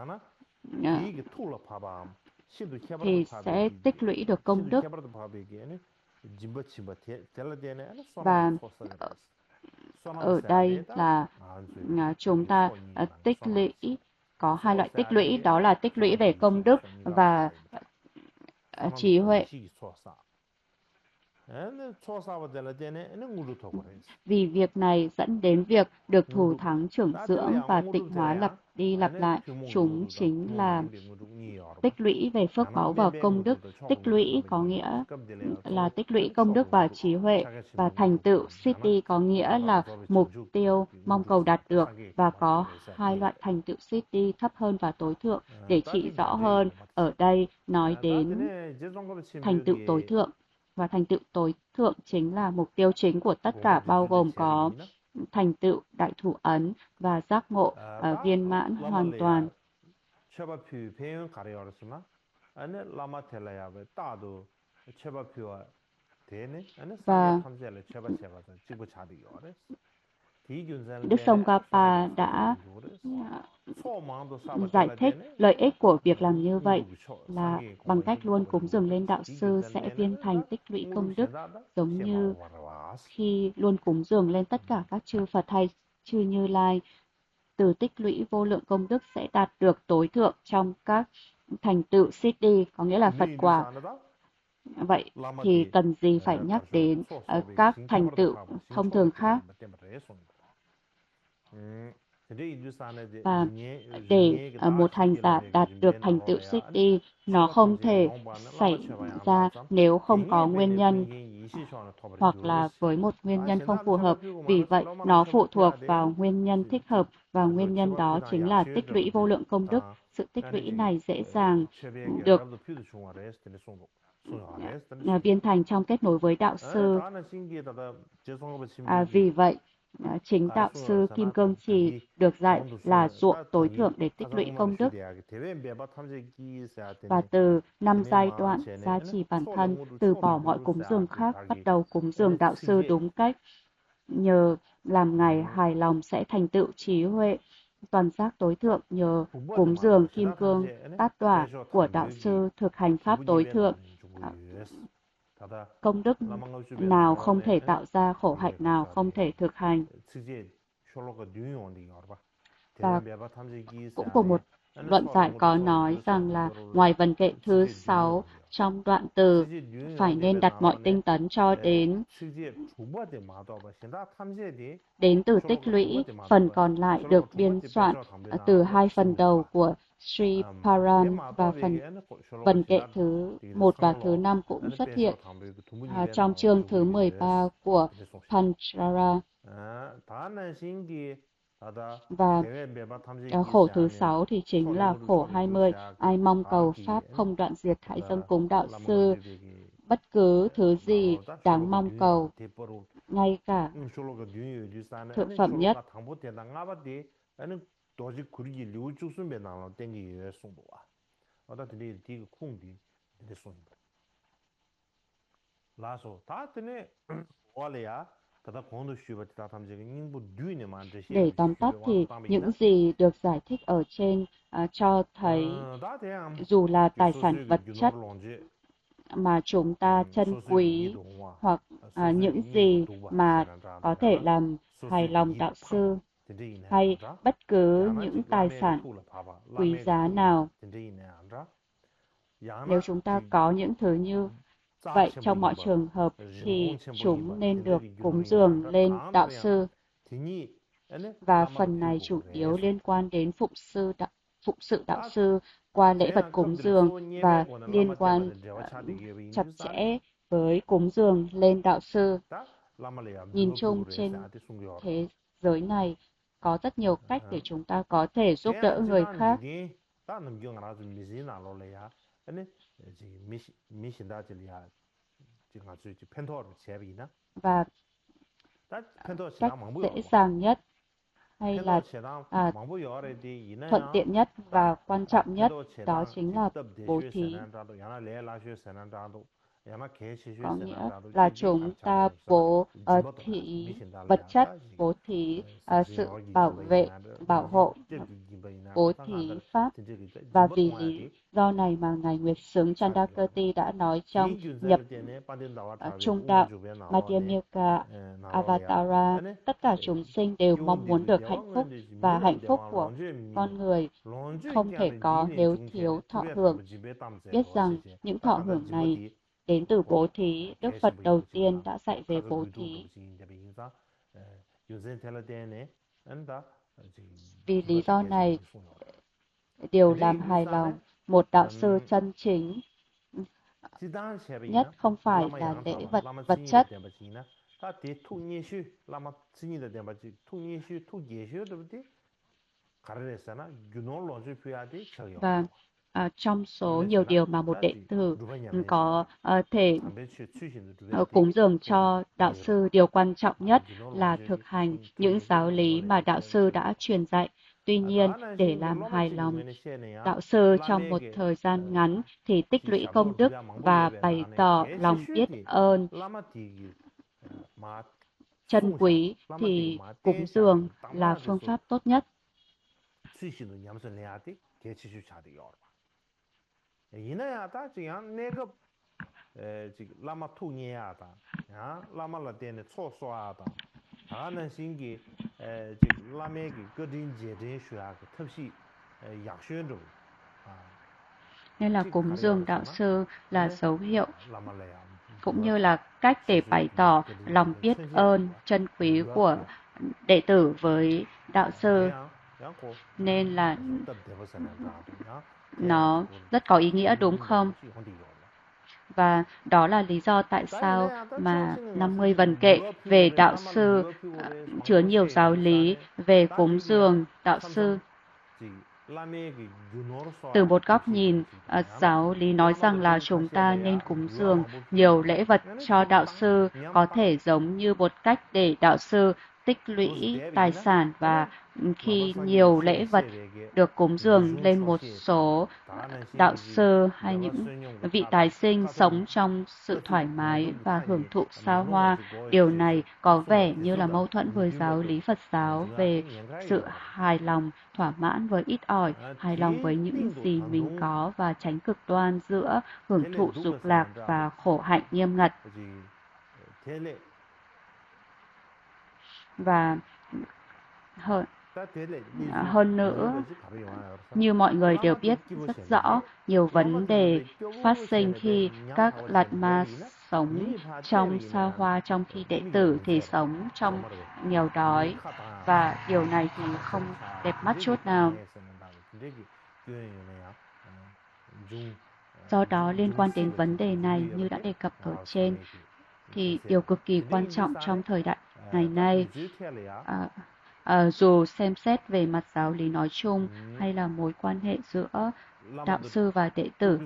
thì sẽ tích lũy được công đức. Và ở đây là chúng ta tích lũy, có hai loại tích lũy, đó là tích lũy về công đức và trí huệ. Vì việc này dẫn đến việc được thù thắng trưởng dưỡng và tịnh hóa lặp đi lặp lại. Chúng chính là tích lũy về phước báu và công đức. Tích lũy có nghĩa là tích lũy công đức và trí huệ, và thành tựu Siddhi có nghĩa là mục tiêu mong cầu đạt được, và có hai loại thành tựu Siddhi thấp hơn và tối thượng. Để chỉ rõ hơn, ở đây nói đến thành tựu tối thượng. Và thành tựu tối thượng chính là mục tiêu chính của tất cả, bao gồm có thành tựu đại thủ ấn và giác ngộ viên mãn hoàn toàn. Và Đức Tsongkhapa đã giải thích lợi ích của việc làm như vậy là bằng cách luôn cúng dường lên đạo sư sẽ viên thành tích lũy công đức, giống như khi luôn cúng dường lên tất cả các chư Phật hay chư Như Lai, từ tích lũy vô lượng công đức sẽ đạt được tối thượng trong các thành tựu Siddhi, có nghĩa là Phật quả. Vậy thì cần gì phải nhắc đến các thành tựu thông thường khác? Và để một hành giả đạt được thành tựu Siddhi, nó không thể xảy ra nếu không có nguyên nhân hoặc là với một nguyên nhân không phù hợp. Vì vậy, nó phụ thuộc vào nguyên nhân thích hợp, và nguyên nhân đó chính là tích lũy vô lượng công đức. Sự tích lũy này dễ dàng được viên thành trong kết nối với đạo sư. Vì vậy, chính đạo sư Kim Cương Chỉ được dạy là ruộng tối thượng để tích lũy công đức. Và từ 5 giai đoạn gia trì bản thân, từ bỏ mọi cúng dường khác, bắt đầu cúng dường đạo sư đúng cách. Nhờ làm Ngài hài lòng sẽ thành tựu trí huệ toàn giác tối thượng, nhờ cúng dường kim cương tát đọa của đạo sư thực hành pháp tối thượng. Công đức nào không thể tạo ra, khổ hạnh nào không thể thực hành. Và cũng cùng một luận giải có nói rằng là ngoài vần kệ thứ 6 trong đoạn từ phải nên đặt mọi tinh tấn cho đến từ tích lũy, phần còn lại được biên soạn từ 2 phần đầu của Sri Param, và vần kệ thứ 1 và thứ 5 cũng xuất hiện trong chương thứ 13 của Panchara. Và khổ thứ 6 thì chính là khổ 20. Ai mong cầu Pháp không đoạn diệt hãy dâng cúng đạo sư. Bất cứ thứ gì đáng mong cầu, ngay cả thượng phẩm nhất. Để tóm tắt thì những gì được giải thích ở trên cho thấy dù là tài sản vật chất mà chúng ta trân quý, hoặc những gì mà có thể làm hài lòng đạo sư, hay bất cứ những tài sản quý giá nào, nếu chúng ta có những thứ như vậy trong mọi trường hợp thì chúng nên được cúng dường lên đạo sư. Và phần này chủ yếu liên quan đến phụng sự đạo sư qua lễ vật cúng dường và liên quan chặt chẽ với cúng dường lên đạo sư. Nhìn chung trên thế giới này có rất nhiều cách để chúng ta có thể giúp đỡ người khác. Và cách dễ dàng nhất hay là thuận tiện nhất và quan trọng nhất đó chính là bố thí. Có nghĩa là chúng ta bố thí vật chất, bố thí sự bảo vệ, bảo hộ, bố thí pháp. Và vì lý do này mà Ngài Nguyệt Xứng Chandakirti đã nói trong nhập trung đạo Madhyamika Avatara, tất cả chúng sinh đều mong muốn được hạnh phúc, và hạnh phúc của con người không thể có nếu thiếu thọ hưởng. Biết rằng những thọ hưởng này đến từ bố thí. Đức Phật đầu tiên đã dạy về bố thí. Vì lý do này, điều làm hài lòng một đạo sư chân chính nhất không phải là lễ vật chất, và trong số nhiều điều mà một đệ tử có thể cúng dường cho đạo sư, điều quan trọng nhất là thực hành những giáo lý mà đạo sư đã truyền dạy. Tuy nhiên, để làm hài lòng đạo sư trong một thời gian ngắn thì tích lũy công đức và bày tỏ lòng biết ơn chân quý thì cúng dường là phương pháp tốt nhất. lama thu nhẹ ta, lama là tiền cho xóa ta, nên sinh cái lama cái cơ định chế định sửa cái thấp sĩ yak xuyên rồi, nên là cúng dường đạo sư là dấu hiệu cũng như là cách để bày tỏ lòng biết ơn chân quý của đệ tử với đạo sư, nên là nó rất có ý nghĩa đúng không? Và đó là lý do tại sao mà 50 vần kệ về đạo sư chứa nhiều giáo lý về cúng dường đạo sư. Từ một góc nhìn, giáo lý nói rằng là chúng ta nên cúng dường nhiều lễ vật cho đạo sư, có thể giống như một cách để đạo sư tích lũy tài sản, và khi nhiều lễ vật được cúng dường lên một số đạo sư hay những vị tái sinh sống trong sự thoải mái và hưởng thụ xa hoa. Điều này có vẻ như là mâu thuẫn với giáo lý Phật giáo về sự hài lòng, thỏa mãn với ít ỏi, hài lòng với những gì mình có và tránh cực đoan giữa hưởng thụ dục lạc và khổ hạnh nghiêm ngặt. Và hơn nữa, như mọi người đều biết rất rõ, nhiều vấn đề phát sinh khi các lạt ma sống trong xa hoa, trong khi đệ tử thì sống trong nghèo đói, và điều này thì không đẹp mắt chút nào. Do đó, liên quan đến vấn đề này, như đã đề cập ở trên, thì điều cực kỳ quan trọng trong thời đại ngày nay, dù xem xét về mặt giáo lý nói chung hay là mối quan hệ giữa đạo sư và đệ tử,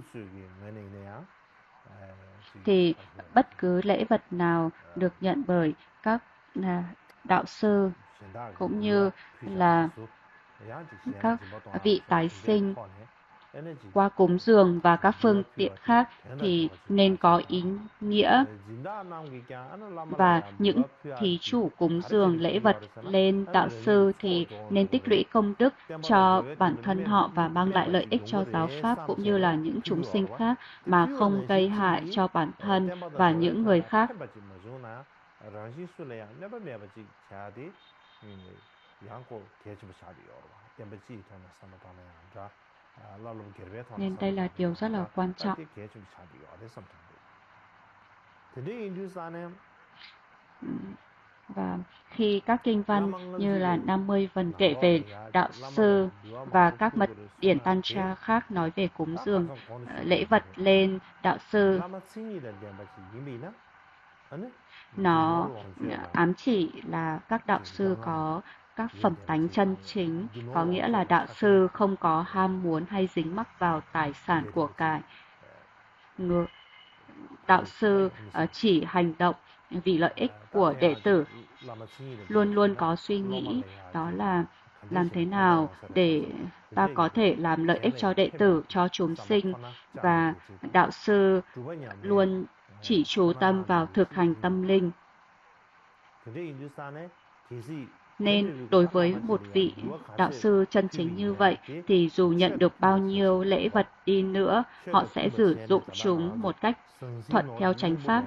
thì bất cứ lễ vật nào được nhận bởi các đạo sư cũng như là các vị tái sinh qua cúng dường và các phương tiện khác thì nên có ý nghĩa, và những thí chủ cúng dường lễ vật lên đạo sư thì nên tích lũy công đức cho bản thân họ và mang lại lợi ích cho giáo pháp cũng như là những chúng sinh khác, mà không gây hại cho bản thân và những người khác. Nên đây là điều rất là quan trọng. Và khi các kinh văn như là 50 vần kệ về đạo sư và các mật điển Tantra khác nói về cúng dường lễ vật lên đạo sư, nó ám chỉ là các đạo sư có các phẩm tánh chân chính, có nghĩa là đạo sư không có ham muốn hay dính mắc vào tài sản của cải. Đạo sư chỉ hành động vì lợi ích của đệ tử, luôn luôn có suy nghĩ đó là làm thế nào để ta có thể làm lợi ích cho đệ tử, cho chúng sinh, và đạo sư luôn chỉ chú tâm vào thực hành tâm linh. Nên đối với một vị đạo sư chân chính như vậy thì dù nhận được bao nhiêu lễ vật đi nữa, họ sẽ sử dụng chúng một cách thuận theo chánh pháp.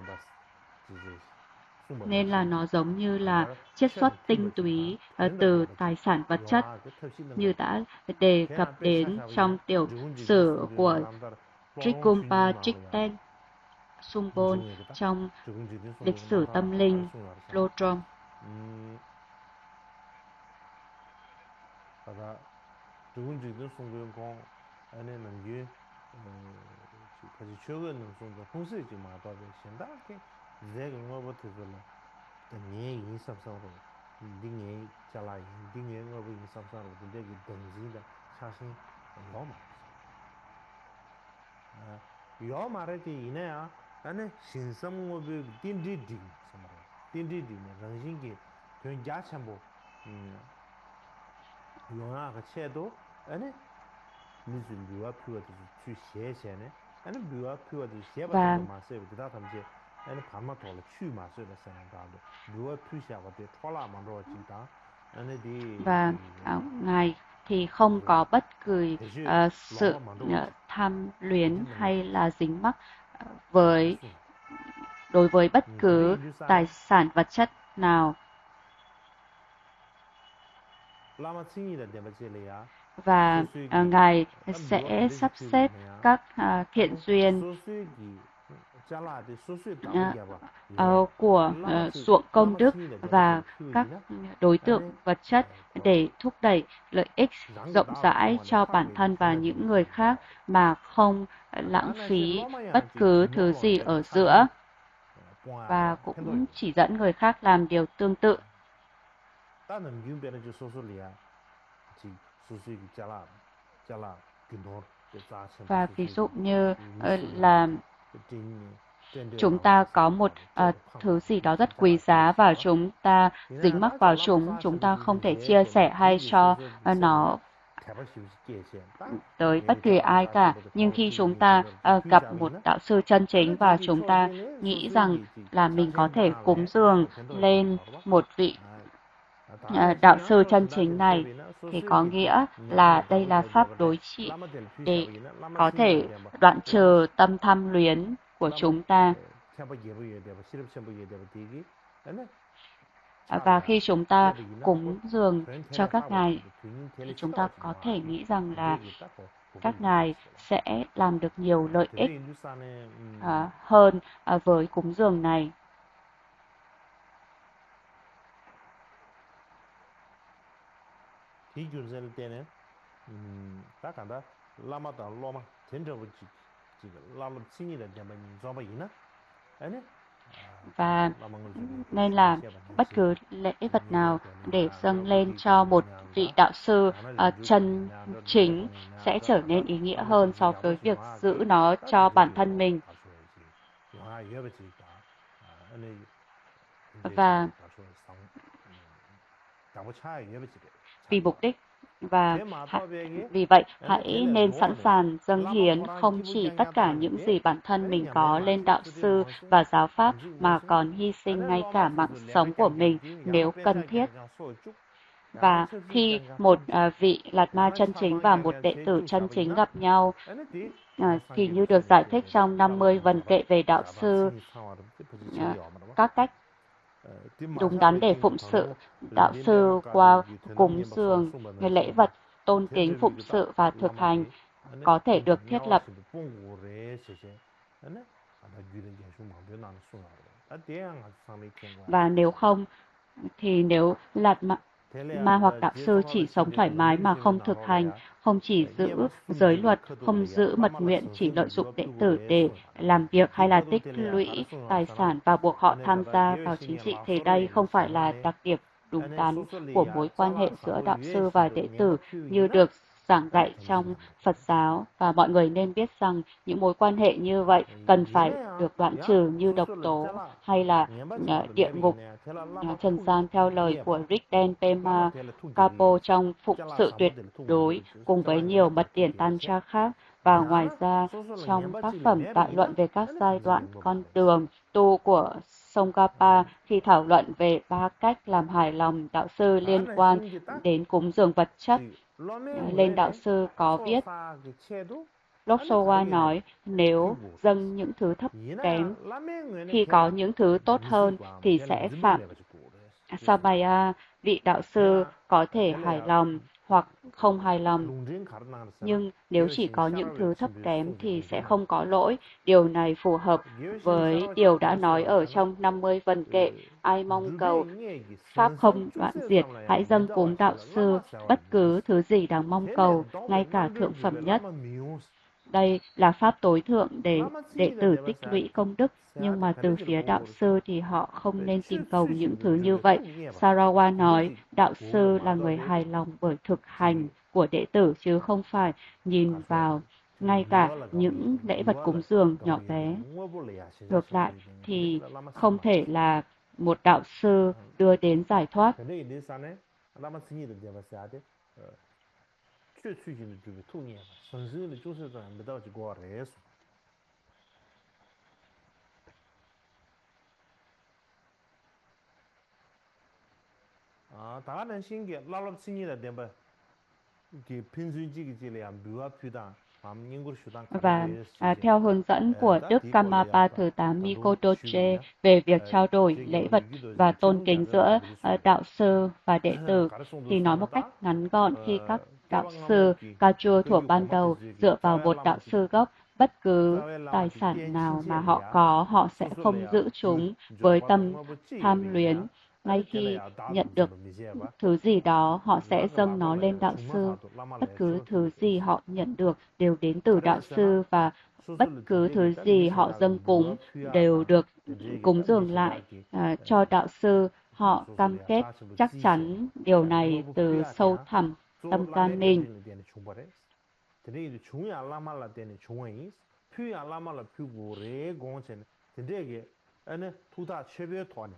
Nên là nó giống như là chiết xuất tinh túy từ tài sản vật chất, như đã đề cập đến trong tiểu sử của Trikumpa Jigten Sumbon trong lịch sử tâm linh Lotrom. Và Anh Parma thôi là chui mà rồi là sang đó được. Vừa phu xia vào để thoa la mà rồi chỉ đó. Anh đi Và chỉ Ngài thì không có bất cứ thế chứ sự lòng mà rồi chỉ tham thế luyến chứ mình hay là dính mắc là với xuống. đối với bất Thế cứ thì như sao tài này? sản vật chất nào. Lama chính là điểm gì vậy à? Và Số suy kỳ Ngài đã biểu sẽ hiện đến sắp chữ gì xếp này à? các thiện Anh duyên số suy kỳ chả là để số suy tạo cái gì vậy? của ruộng công Lama đức chính là điểm gì và là chữ gì các đó? đối tượng Anh vật chất có để thúc đẩy lợi ích rằng cái rộng đạo rãi xong rồi cho khác bản cái thân thế và này điểm những gì người đó. khác mà không lãng Anh nói chuyện phí lama ya bất chỉ cứ ghi thứ mỏ rồi gì để ở cha này giữa, qua và đó phen đôi. cũng chỉ dẫn người khác làm điều tương tự. Ta nằm dùng bên cho số số liền chỉ số suy kỳ chả là kinh đô để cha xem Và số ví suy dụ như kỳ mỹ sư liền là trên trên đường chúng nào rồi ta để có sang một đó chết được phăng thứ gì thì đó chỉ rất chả quý là thế giá và sao? chúng ta Thì dính nè mắc đã cho vào lama chúng xem ta gì không gì thể dễ chia xem sẻ hay thì số cho số xem là nó thẻ bát siêu dễ xem ta tới thì bất thẻ kỳ bát ai sao xem cả. được Nhưng thao khi chỉ chúng nghĩ xem ta được thì phu gặp sao vậy một nè đạo sư chân chính anh và thì cái chúng cho ta xem đấy số nghĩ số rằng gì chỉ là cha mình có xem thể ta cúng lại dường phen đôi là lên đó đó một vị ta này chỉ đạo nhang sư cho chân xin ta chính thì sẽ này, bị nó số thì số có cái chỉ nghĩa nhang là là ta đây với là để để pháp vào đây đối trị lama del phu sao để vậy nè lama có xin là thể để mà đoạn lama trừ tâm tham luyến của lama chúng ta. theo bây giờ để mà xin xem bây giờ để mà tí cái này Và 차가 khi chúng ta 레베기 나고 cúng dường 된 cho 텔레 các 파고 ngài 지도 튜닝 텔레 thì chúng 치다 ta 와지 có thể 요아기 nghĩ rằng là 되게 딱고 các 고백이 ngài 되시라 sẽ làm được nhiều lợi ích 되게 인도산에 hơn với cúng dường này. 디규르젤 때는 딱한다 라마다 로마 전적으로 지금 라로 신이라 되면 좀바 있나 아니 Và 라망을 저기 nên 신이 là 시아바 bất 난시 cứ lễ vật nào 진이래 되는 để 야 dâng lên 저거지 cho một vị 되냐다 đạo sư 나는 좀 chân 죽거든요 저 chính 내보내냐 sẽ 저 trở nên 하다 ý nghĩa 오늘 hơn 되지 so với 야버지 việc giữ 와기 nó 다 cho bản thân 되게요 mình. 가셔야지 와 여버지가 아니 이제 Và 가서 상 다고 차에 여버지래 vì 차기 mục đích và 대 마토베기 vì vậy 아니 hãy 텔레 nên sẵn 로마네 sàng dâng 라마 hiến 토란 không chỉ tất 기부장이야 cả những 토란데 gì bản thân 아니 mình 냠베 có lên 마치 đạo 수리 sư 모세 và giáo pháp, 안지 mà 모세 còn hy sinh 아니 ngay cả mạng 로마스도 sống của mình 레베짱짱 양아 nếu cần thiết. 뺑짱짱짱 소쭉 양아 Và 척지 khi 짱짱 một 첨지 vị Lạt Ma 양아 chân chính và một 차방향에 đệ tử 세쭉 chân chính 샤바이나 gặp nhau 아니 디 thì 마상기를 như được 신이 giải thích 시에베데 trong 50 라마도 vần 자바 kệ về đạo 자바 sư, 신이 상화를 뜻하지 à, 제리 와마라바 các cách 디 đúng đắn 마샤베 để 킹기 phụng sự 더노 đạo 렌덴데 sư qua 마카베기 cúng 드넘니 dường 마송송바나 lễ 제바 vật tôn kính phụng 텐데르비기다 sự và thực hành 라마데 아니 có thể 콩기 được thiết lập. 냐와시도 뽕고레 세세 아니 아나 규른 게슈 마베 나는 송아로 아 대양 상미 킹과 Và nếu 가서 không thì nếu Lạt Ma hoặc đạo sư chỉ sống thoải mái mà không thực hành, không chỉ giữ giới luật, không giữ mật nguyện, chỉ lợi dụng đệ tử để làm việc hay là tích lũy tài sản và buộc họ tham gia vào chính trị, thì đây không phải là đặc điểm đúng đắn của mối quan hệ giữa đạo sư và đệ tử như được giảng dạy trong Phật giáo. Và mọi người nên biết rằng những mối quan hệ như vậy cần phải được đoạn trừ như độc tố hay là địa ngục, trần gian, theo lời của Rigden Pema Kapo trong Phụng sự tuyệt đối cùng với nhiều mật điển Tantra khác. Và ngoài ra, trong tác phẩm Đại luận về các giai đoạn con đường tu của Tsongkhapa, khi thảo luận về 3 cách làm hài lòng đạo sư liên quan đến cúng dường vật chất, lên đạo sư có viết: Lok Sowa nói, nếu dâng những thứ thấp kém, khi có những thứ tốt hơn thì sẽ phạm Samaya. Vị đạo sư có thể hài lòng hoặc không hài lòng, nhưng nếu chỉ có những thứ thấp kém thì sẽ không có lỗi. Điều này phù hợp với điều đã nói ở trong 50 vần kệ: ai mong cầu Pháp không đoạn diệt, hãy dâng cúng đạo sư bất cứ thứ gì đáng mong cầu, ngay cả thượng phẩm nhất. Đây là pháp tối thượng để đệ tử tích lũy công đức, nhưng mà từ phía đạo sư thì họ không nên tìm cầu những thứ như vậy. Sarawa nói, đạo sư là người hài lòng bởi thực hành của đệ tử chứ không phải nhìn vào ngay cả những lễ vật cúng dường nhỏ bé. Ngược lại thì không thể là một đạo sư đưa đến giải thoát. 다가는 신기 라랍 신이라 덴바 기 핀순지기 지리야 뮤아 퓨다 인구 수단 Và 가르베 시제 theo hướng dẫn của 다 Đức 디콜레야 Karmapa thứ 8 다도 Mikodoje 슈비야 về việc trao đổi 제게 lễ vật 유기도 và tôn 최종 kính 자세를 giữa 가르치 수요 đạo sư và đệ tử, 가르송도 thì nói một cách 산나다 ngắn gọn, khi các đạo sư 개방나무기 Kachur thuở 거기 ban đầu 고마테즈기 dựa vào 자야 một đạo 라마티 sư gốc, bất cứ 자야 tài 라마티 sản 땐 nào mà họ 친체리야 có, họ sẽ không 소소래야 giữ 주 chúng với 저바다 tâm 뭐뭐 tham luyến. 찌레비냐 Ngay 아니 khi 텔레야 nhận 다도 được 저도 미제바 thứ gì đó, họ sẽ 라가 dâng nó lên 라발래야 đạo sư. 중마사도 Tất 라말래야 cứ thứ 셔버피게 gì họ nhận được đều đến từ đạo 가르쳤잖아 sư, và bất 소소를 cứ 딘데기 thứ 딱 gì họ 미세다가 dâng cúng 묘와 đều 퓨야다 được 딘데기 cúng 딱 dường lại 미세다기 cho đạo sư. Họ cam 소소리야 kết 자신부 chắc 지세 chắn điều này 뭐뭐 từ sâu 퓨야냐 thẳm 조 tâm can mình. 라메베빌 데니 중벌에 딘데기 중야 라말라 데니 중원이 퓨야 라말라 퓨고레 공천 딘데기 아니 투다 쉐베 토네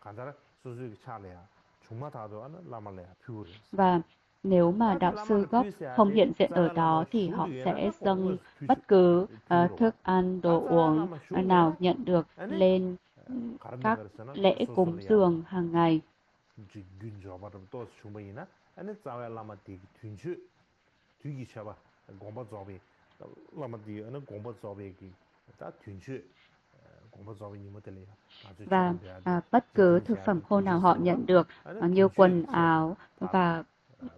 간다라 소소기 차래야 중마다도 아니 라말라야 퓨고레 Và nếu mà 다지 đạo sư 라말라 gốc 퓨세야 không 데 hiện diện ở 자야 đó 라마 thì họ 슈드에나 sẽ 딱 dâng 공부 bất cứ 퓨로 와 thức ăn, đồ 다자 uống 라마 nào 슈드에나 nhận được 아니 lên 가른다 các 그랬잖아 lễ cúng 소소리야 dường hàng ngày. 균조바도 또 주머니나 아니 자야 라마 디 균주 뒤기 셔봐 공부 조비 라마 디 어느 공부 조비기 다 균주 공부 조비 니 못들이야 아주 Và 최근돼야 돼 bất cứ thực 지진시야 phẩm khô nào họ 뒤지세요 nhận được 아니 như 균주 quần 셔봐 áo, 다 và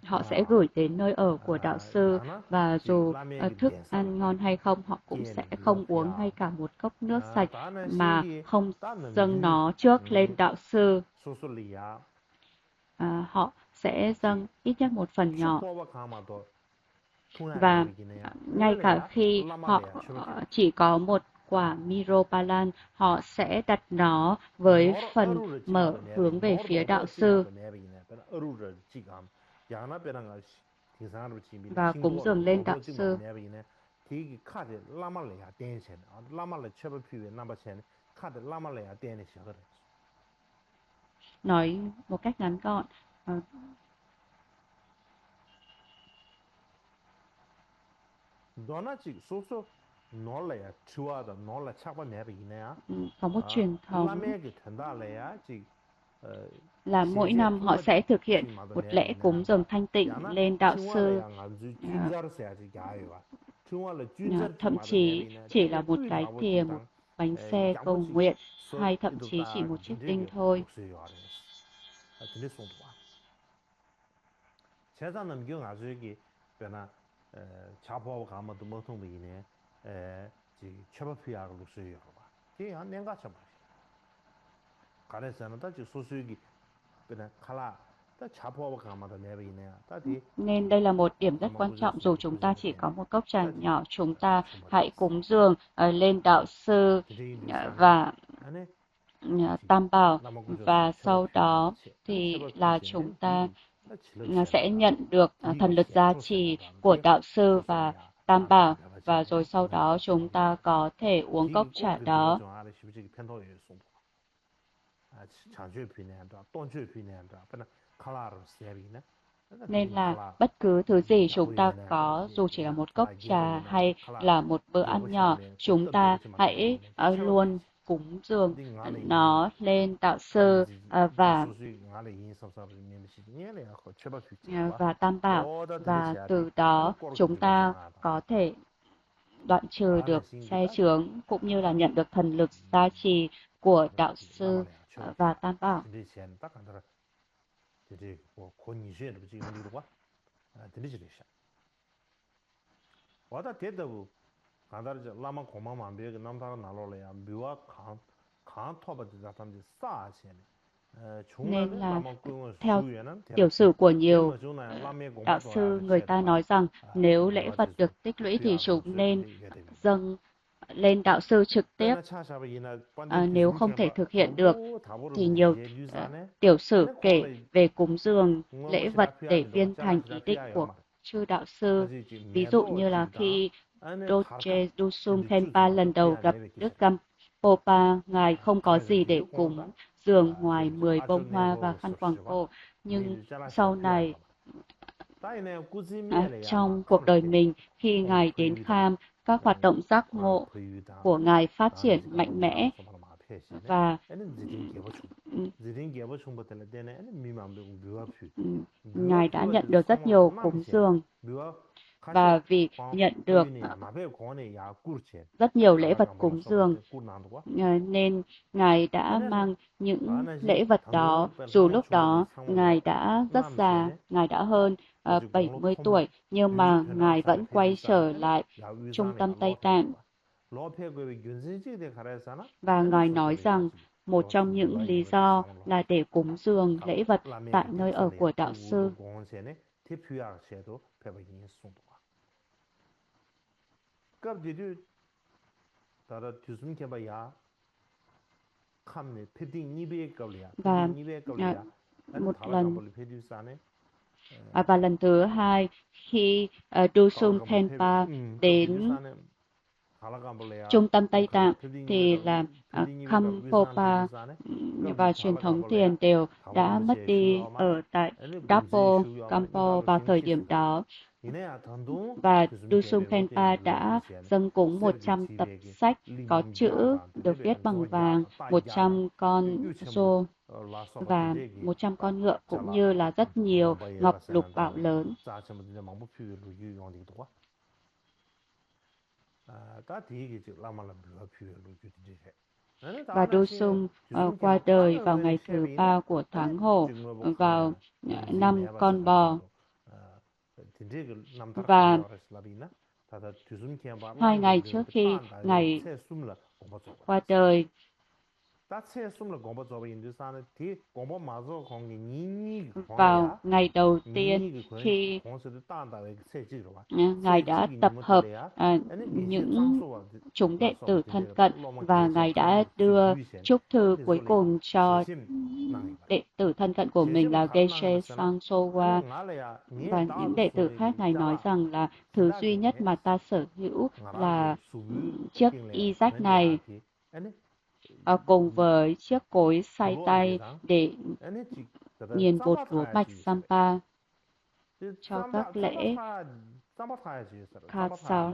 họ sẽ 방아 gửi đến nơi ở của đạo sư. 야나 Và 지 dù 라메기 thức 댄서 ăn ngon hay không, họ cũng sẽ 게니 không uống 뮤아피야 ngay cả một cốc nước sạch 다는 mà 신기 không 다는 dâng 뮤 nó trước lên đạo sư. 소소리야 Họ sẽ 지 dâng ít nhất một phần nhỏ. 슈퍼바 가마도 통야 Và 내비기네야 ngay cả 왜래야 khi họ 라말래야 슈퍼피야 chỉ có một quả Miropalan, họ sẽ đặt nó với 너로 phần 어루를 mở 찍어도 내비 hướng về 너로 phía đạo 동그라 sư 찍어도 내비기네 그러나 어루를 찍감 야나 베랑가 대상으로 찍으면 và cúng 싱도로 dường lên đạo 동그라 찍으면 sư. 내비기네 되게 카드 라말래야 댄션 라말래 슈퍼피에 남바chen 카드 라말래야 댄시 그래 Nói một cách ngắn gọn, 너나 지금 소소 놀래야 좋아다 놀래 차바 내비기네야 có một truyền thống 라메기 된다래야 지금 là mỗi năm họ sẽ thực hiện một lễ cúng dường thanh tịnh lên đạo sư. Thậm chí chỉ là một cái thìa, một bánh xe cầu nguyện, hay thậm chí chỉ một chiếc đinh thôi. 제사 넘겨 가지고 여기 변화 자포하고 가면도 못 통비네 지 처벌피하고 루스요 봐. 이게 한 내가 참 가래서는 다 소수기 변화 칼라 다 자포하고 가면도 내비네. 다디 Nên đây là một điểm rất quan trọng. Dù chúng ta chỉ có một cốc trà nhỏ, chúng ta hãy cúng dường lên đạo sư và Tam Bảo, và sau đó thì là chúng ta sẽ nhận được thần lực gia trì của đạo sư và Tam Bảo, và rồi sau đó chúng ta có thể uống cốc trà đó. Nên là bất cứ thứ gì chúng ta có, dù chỉ là một cốc trà hay là một bữa ăn nhỏ, chúng ta hãy luôn cúng dường nó lên đạo sư và Tam Bảo, và từ đó chúng ta có thể đoạn trừ được xe chướng cũng như là nhận được thần lực gia trì của đạo sư và Tam Bảo. 간다르지 라마 고마만 비게 남다가 나로래야 묘와 강 토바지 자탐지 싸시네 Nên là theo tiểu sử của nhiều đạo sư, người ta nói rằng nếu lễ vật được tích lũy thì chúng nên dâng lên đạo sư trực tiếp. Nếu không thể thực hiện được thì nhiều tiểu sử kể về cúng dường lễ vật để viên thành ý định của chư đạo sư. Ví dụ như là khi Doje Dusum Khenpa lần đầu gặp Đức Gampopa, Ngài không có gì để cúng dường ngoài 10 bông hoa và khăn quàng cổ. Nhưng sau này, trong cuộc đời mình, khi Ngài đến Kham, các hoạt động giác ngộ của Ngài phát triển mạnh mẽ. và Ngài đã nhận được rất nhiều cúng dường, và vì nhận được rất nhiều lễ vật cúng dường nên Ngài đã mang những lễ vật đó, dù lúc đó Ngài đã rất già, Ngài đã hơn 70 tuổi, nhưng mà Ngài vẫn quay trở lại trung tâm Tây Tạng. Và Ngài nói rằng một trong những lý do là để cúng dường lễ vật tại nơi ở của đạo sư. Và lần thứ hai, khi Dusum Khenpa đến trung tâm Tây Tạng thì là Khampopa và truyền thống thiền đều đã mất đi ở tại Dapo Kampo vào thời điểm đó. Và Dusum Khenpa đã dâng cúng 100 tập sách có chữ được viết bằng vàng, 100 con rô và 100 con ngựa, cũng như là rất nhiều ngọc lục bảo lớn. Và Dusum qua đời vào ngày thứ 3 của tháng Hổ vào năm Con Bò. Và 2 ngày trước khi Ngài qua đời, vào ngày đầu tiên khi Ngài đã tập hợp những chúng đệ tử thân cận, và Ngài đã đưa chúc thư cuối cùng cho đệ tử thân cận của mình là Geshe Sangsowa. Và những đệ tử khác, Ngài nói rằng là thứ duy nhất mà ta sở hữu là chiếc y rách này cùng với chiếc cối xay tay để nghiền bột lúa mạch Sampa cho các lễ Khatsa.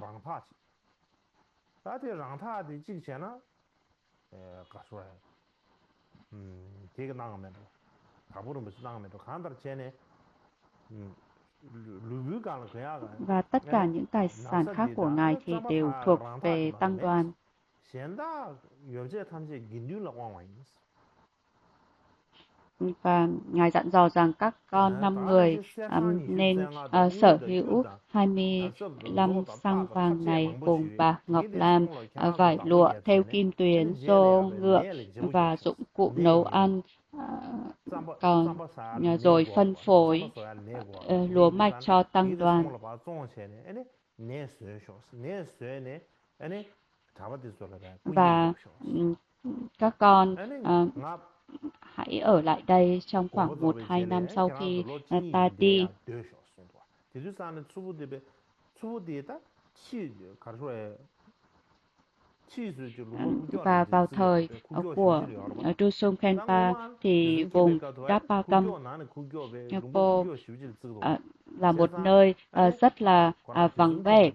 Và tất cả những tài sản khác của Ngài thì đều thuộc về tăng đoàn. Và Ngài dặn dò rằng các con 5 người nên sở hữu 25 sang vàng này, gồm bạc, ngọc lam, vải lụa, thêu kim tuyến, rô, ngựa và dụng cụ nấu ăn, còn rồi phân phối lúa mạch cho tăng đoàn. Và các con hãy ở lại đây trong khoảng 1-2 năm sau khi ta đi. Và vào thời của Dusum Khenpa thì vùng Dapa Kampo là một nơi rất là vắng vẻ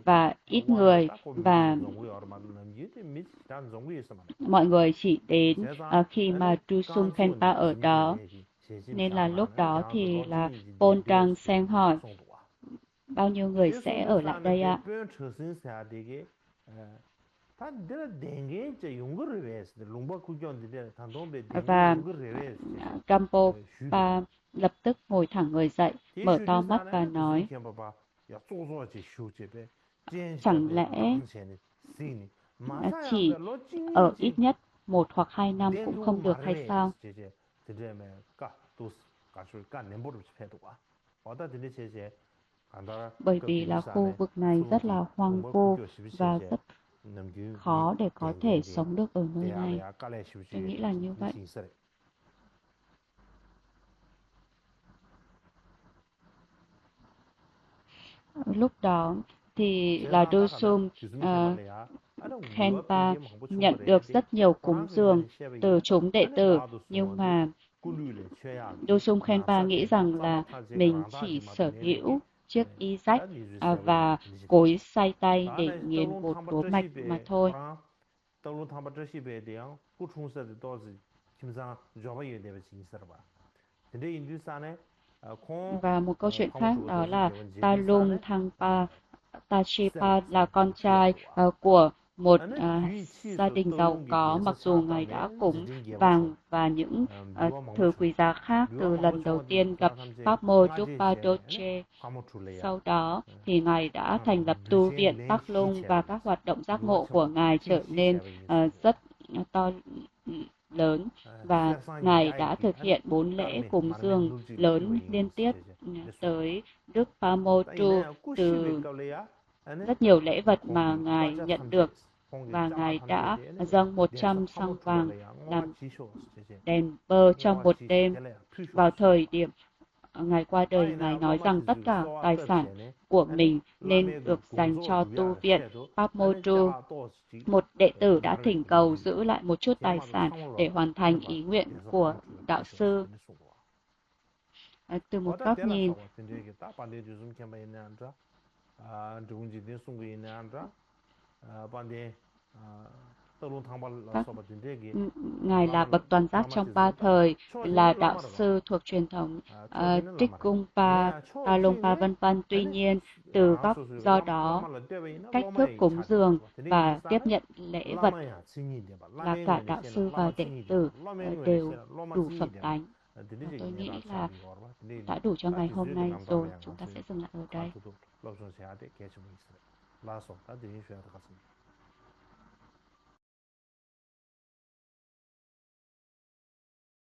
và ít người, và mọi người chỉ đến khi mà Dusum Khenpa ở đó. Nên là lúc đó thì là Pol Đăng Sen hỏi bao nhiêu người sẽ ở lại đây ạ? Và Kampopa lập tức ngồi thẳng người dậy, mở to mắt và nói: chẳng lẽ chỉ ở ít nhất 1 hoặc 2 năm cũng không được hay sao? Bởi vì là khu vực này rất là hoang vu và rất khó để có thể sống được ở nơi này. Tôi nghĩ là như vậy. Lúc đó thì là Dusum Khenpa nhận được rất nhiều cúng dường từ chúng đệ tử, nhưng mà Dusum Khenpa nghĩ rằng là mình chỉ sở hữu chiếc y rách và cối xay tay để nghiền bột lúa mạch mà thôi. tàu thang bắt chỉ về điện cú trung sẽ đó gì kim sang job ấy để về chính sự ba thế đây Hindustan này con Và một câu chuyện tham một khác chỗ đó đó gì là để vấn đề Hindustan Talung này Thangpa Tachipa service là con là trai tổ của một anh tùy chi gia số đình tàu giàu lung cái có, điện mặc sẽ dù xa ngài tạm đã ấy chỉ cúng riêng cái bảo số vàng và những biwa mà thứ một quý giá khác biwa từ mà một lần đầu trong thì tiên gặp ta tham gia Pháp Mô ngay Trúc Ba chế này này Doche. qua một chỗ này à Sau đó thì ngài đã thành lập tu Britain viện lên Bắc hit Lung chế và vậy các hoạt động giác biwa ngộ của trong ngài hit trở hit nên chế vậy như số rất to lớn, và sẽ sang cái ngài cái đã cái thực anh hiện 4 lễ Carmen cúng mà mình dường lưu trữ phi vậy lớn như liên tiếp chế chế để số tới Đức tại vì Pamotu này cú sĩ về từ câu này á anh rất nhiều lễ vật không mà cái quá ngài chắc nhận tham gia được, không cái và chắc là ngài tham gia đã thế này dâng để số 100 pha một xăng chỗ vàng này á ngon làm chỉ số chế chế đèn bơ trong ngon một chỉ số đêm. thế này phi số Vào số thời điểm ngài qua đời, tại ngài này nói lama rằng chỉ tất số cả số tài tập sản thế này của anh mình làm nên cái được công dành việc cho chủ tu yếu viện chế độ anh chắc Pamotu. là to chỉ Một đệ tử đã ngã về thỉnh cái cầu gì giữ lại một chút thế tài mà nó sản sang để rồi hoàn anh thành bảo ý nguyện để số pha của một chỗ đạo phi số sư. thế này số Từ ở một đó góc thế là nhìn, sao thế thì ta ban đêm chúng ta phải nên ăn ra chúng chỉ đến sung cái nên ăn ra ban đêm tàu lung thang bao là các số bát thế cái ngài là bậc toàn giác lama trong chỉ số ba ta thời, cho thế là này đạo lama rồi sư thuộc truyền thống cho thế này Trích lama rồi Cung thế Pa, này cho Ta Lung thế Pa này vân vân. Tuy anh nhiên, từ hàng góc số số do đó, lama là tiêu vậy nó cách lama thức ấy cúng chả đi dường bảo thế này và Hindustan tiếp ấy nhận lễ vật lama ấy xin nhị đấy bảo là lama cả người này đạo xem là sư và lama đệ xin nhị đấy tử bảo lama người này đều xem là lama đủ xin nhị phẩm đấy bảo tánh. thế này Và chỉ tôi nghe nghĩ ra sao là bị gọi bảo thế này đã đủ cho ta ngày chỉ hôm dựa cái nay nam tam rồi. này Chúng ngang ta thôi sẽ dừng lại ở khá đây. tụt lọc xong sẽ để cái chuyện gì là số ta để ý chuyện đó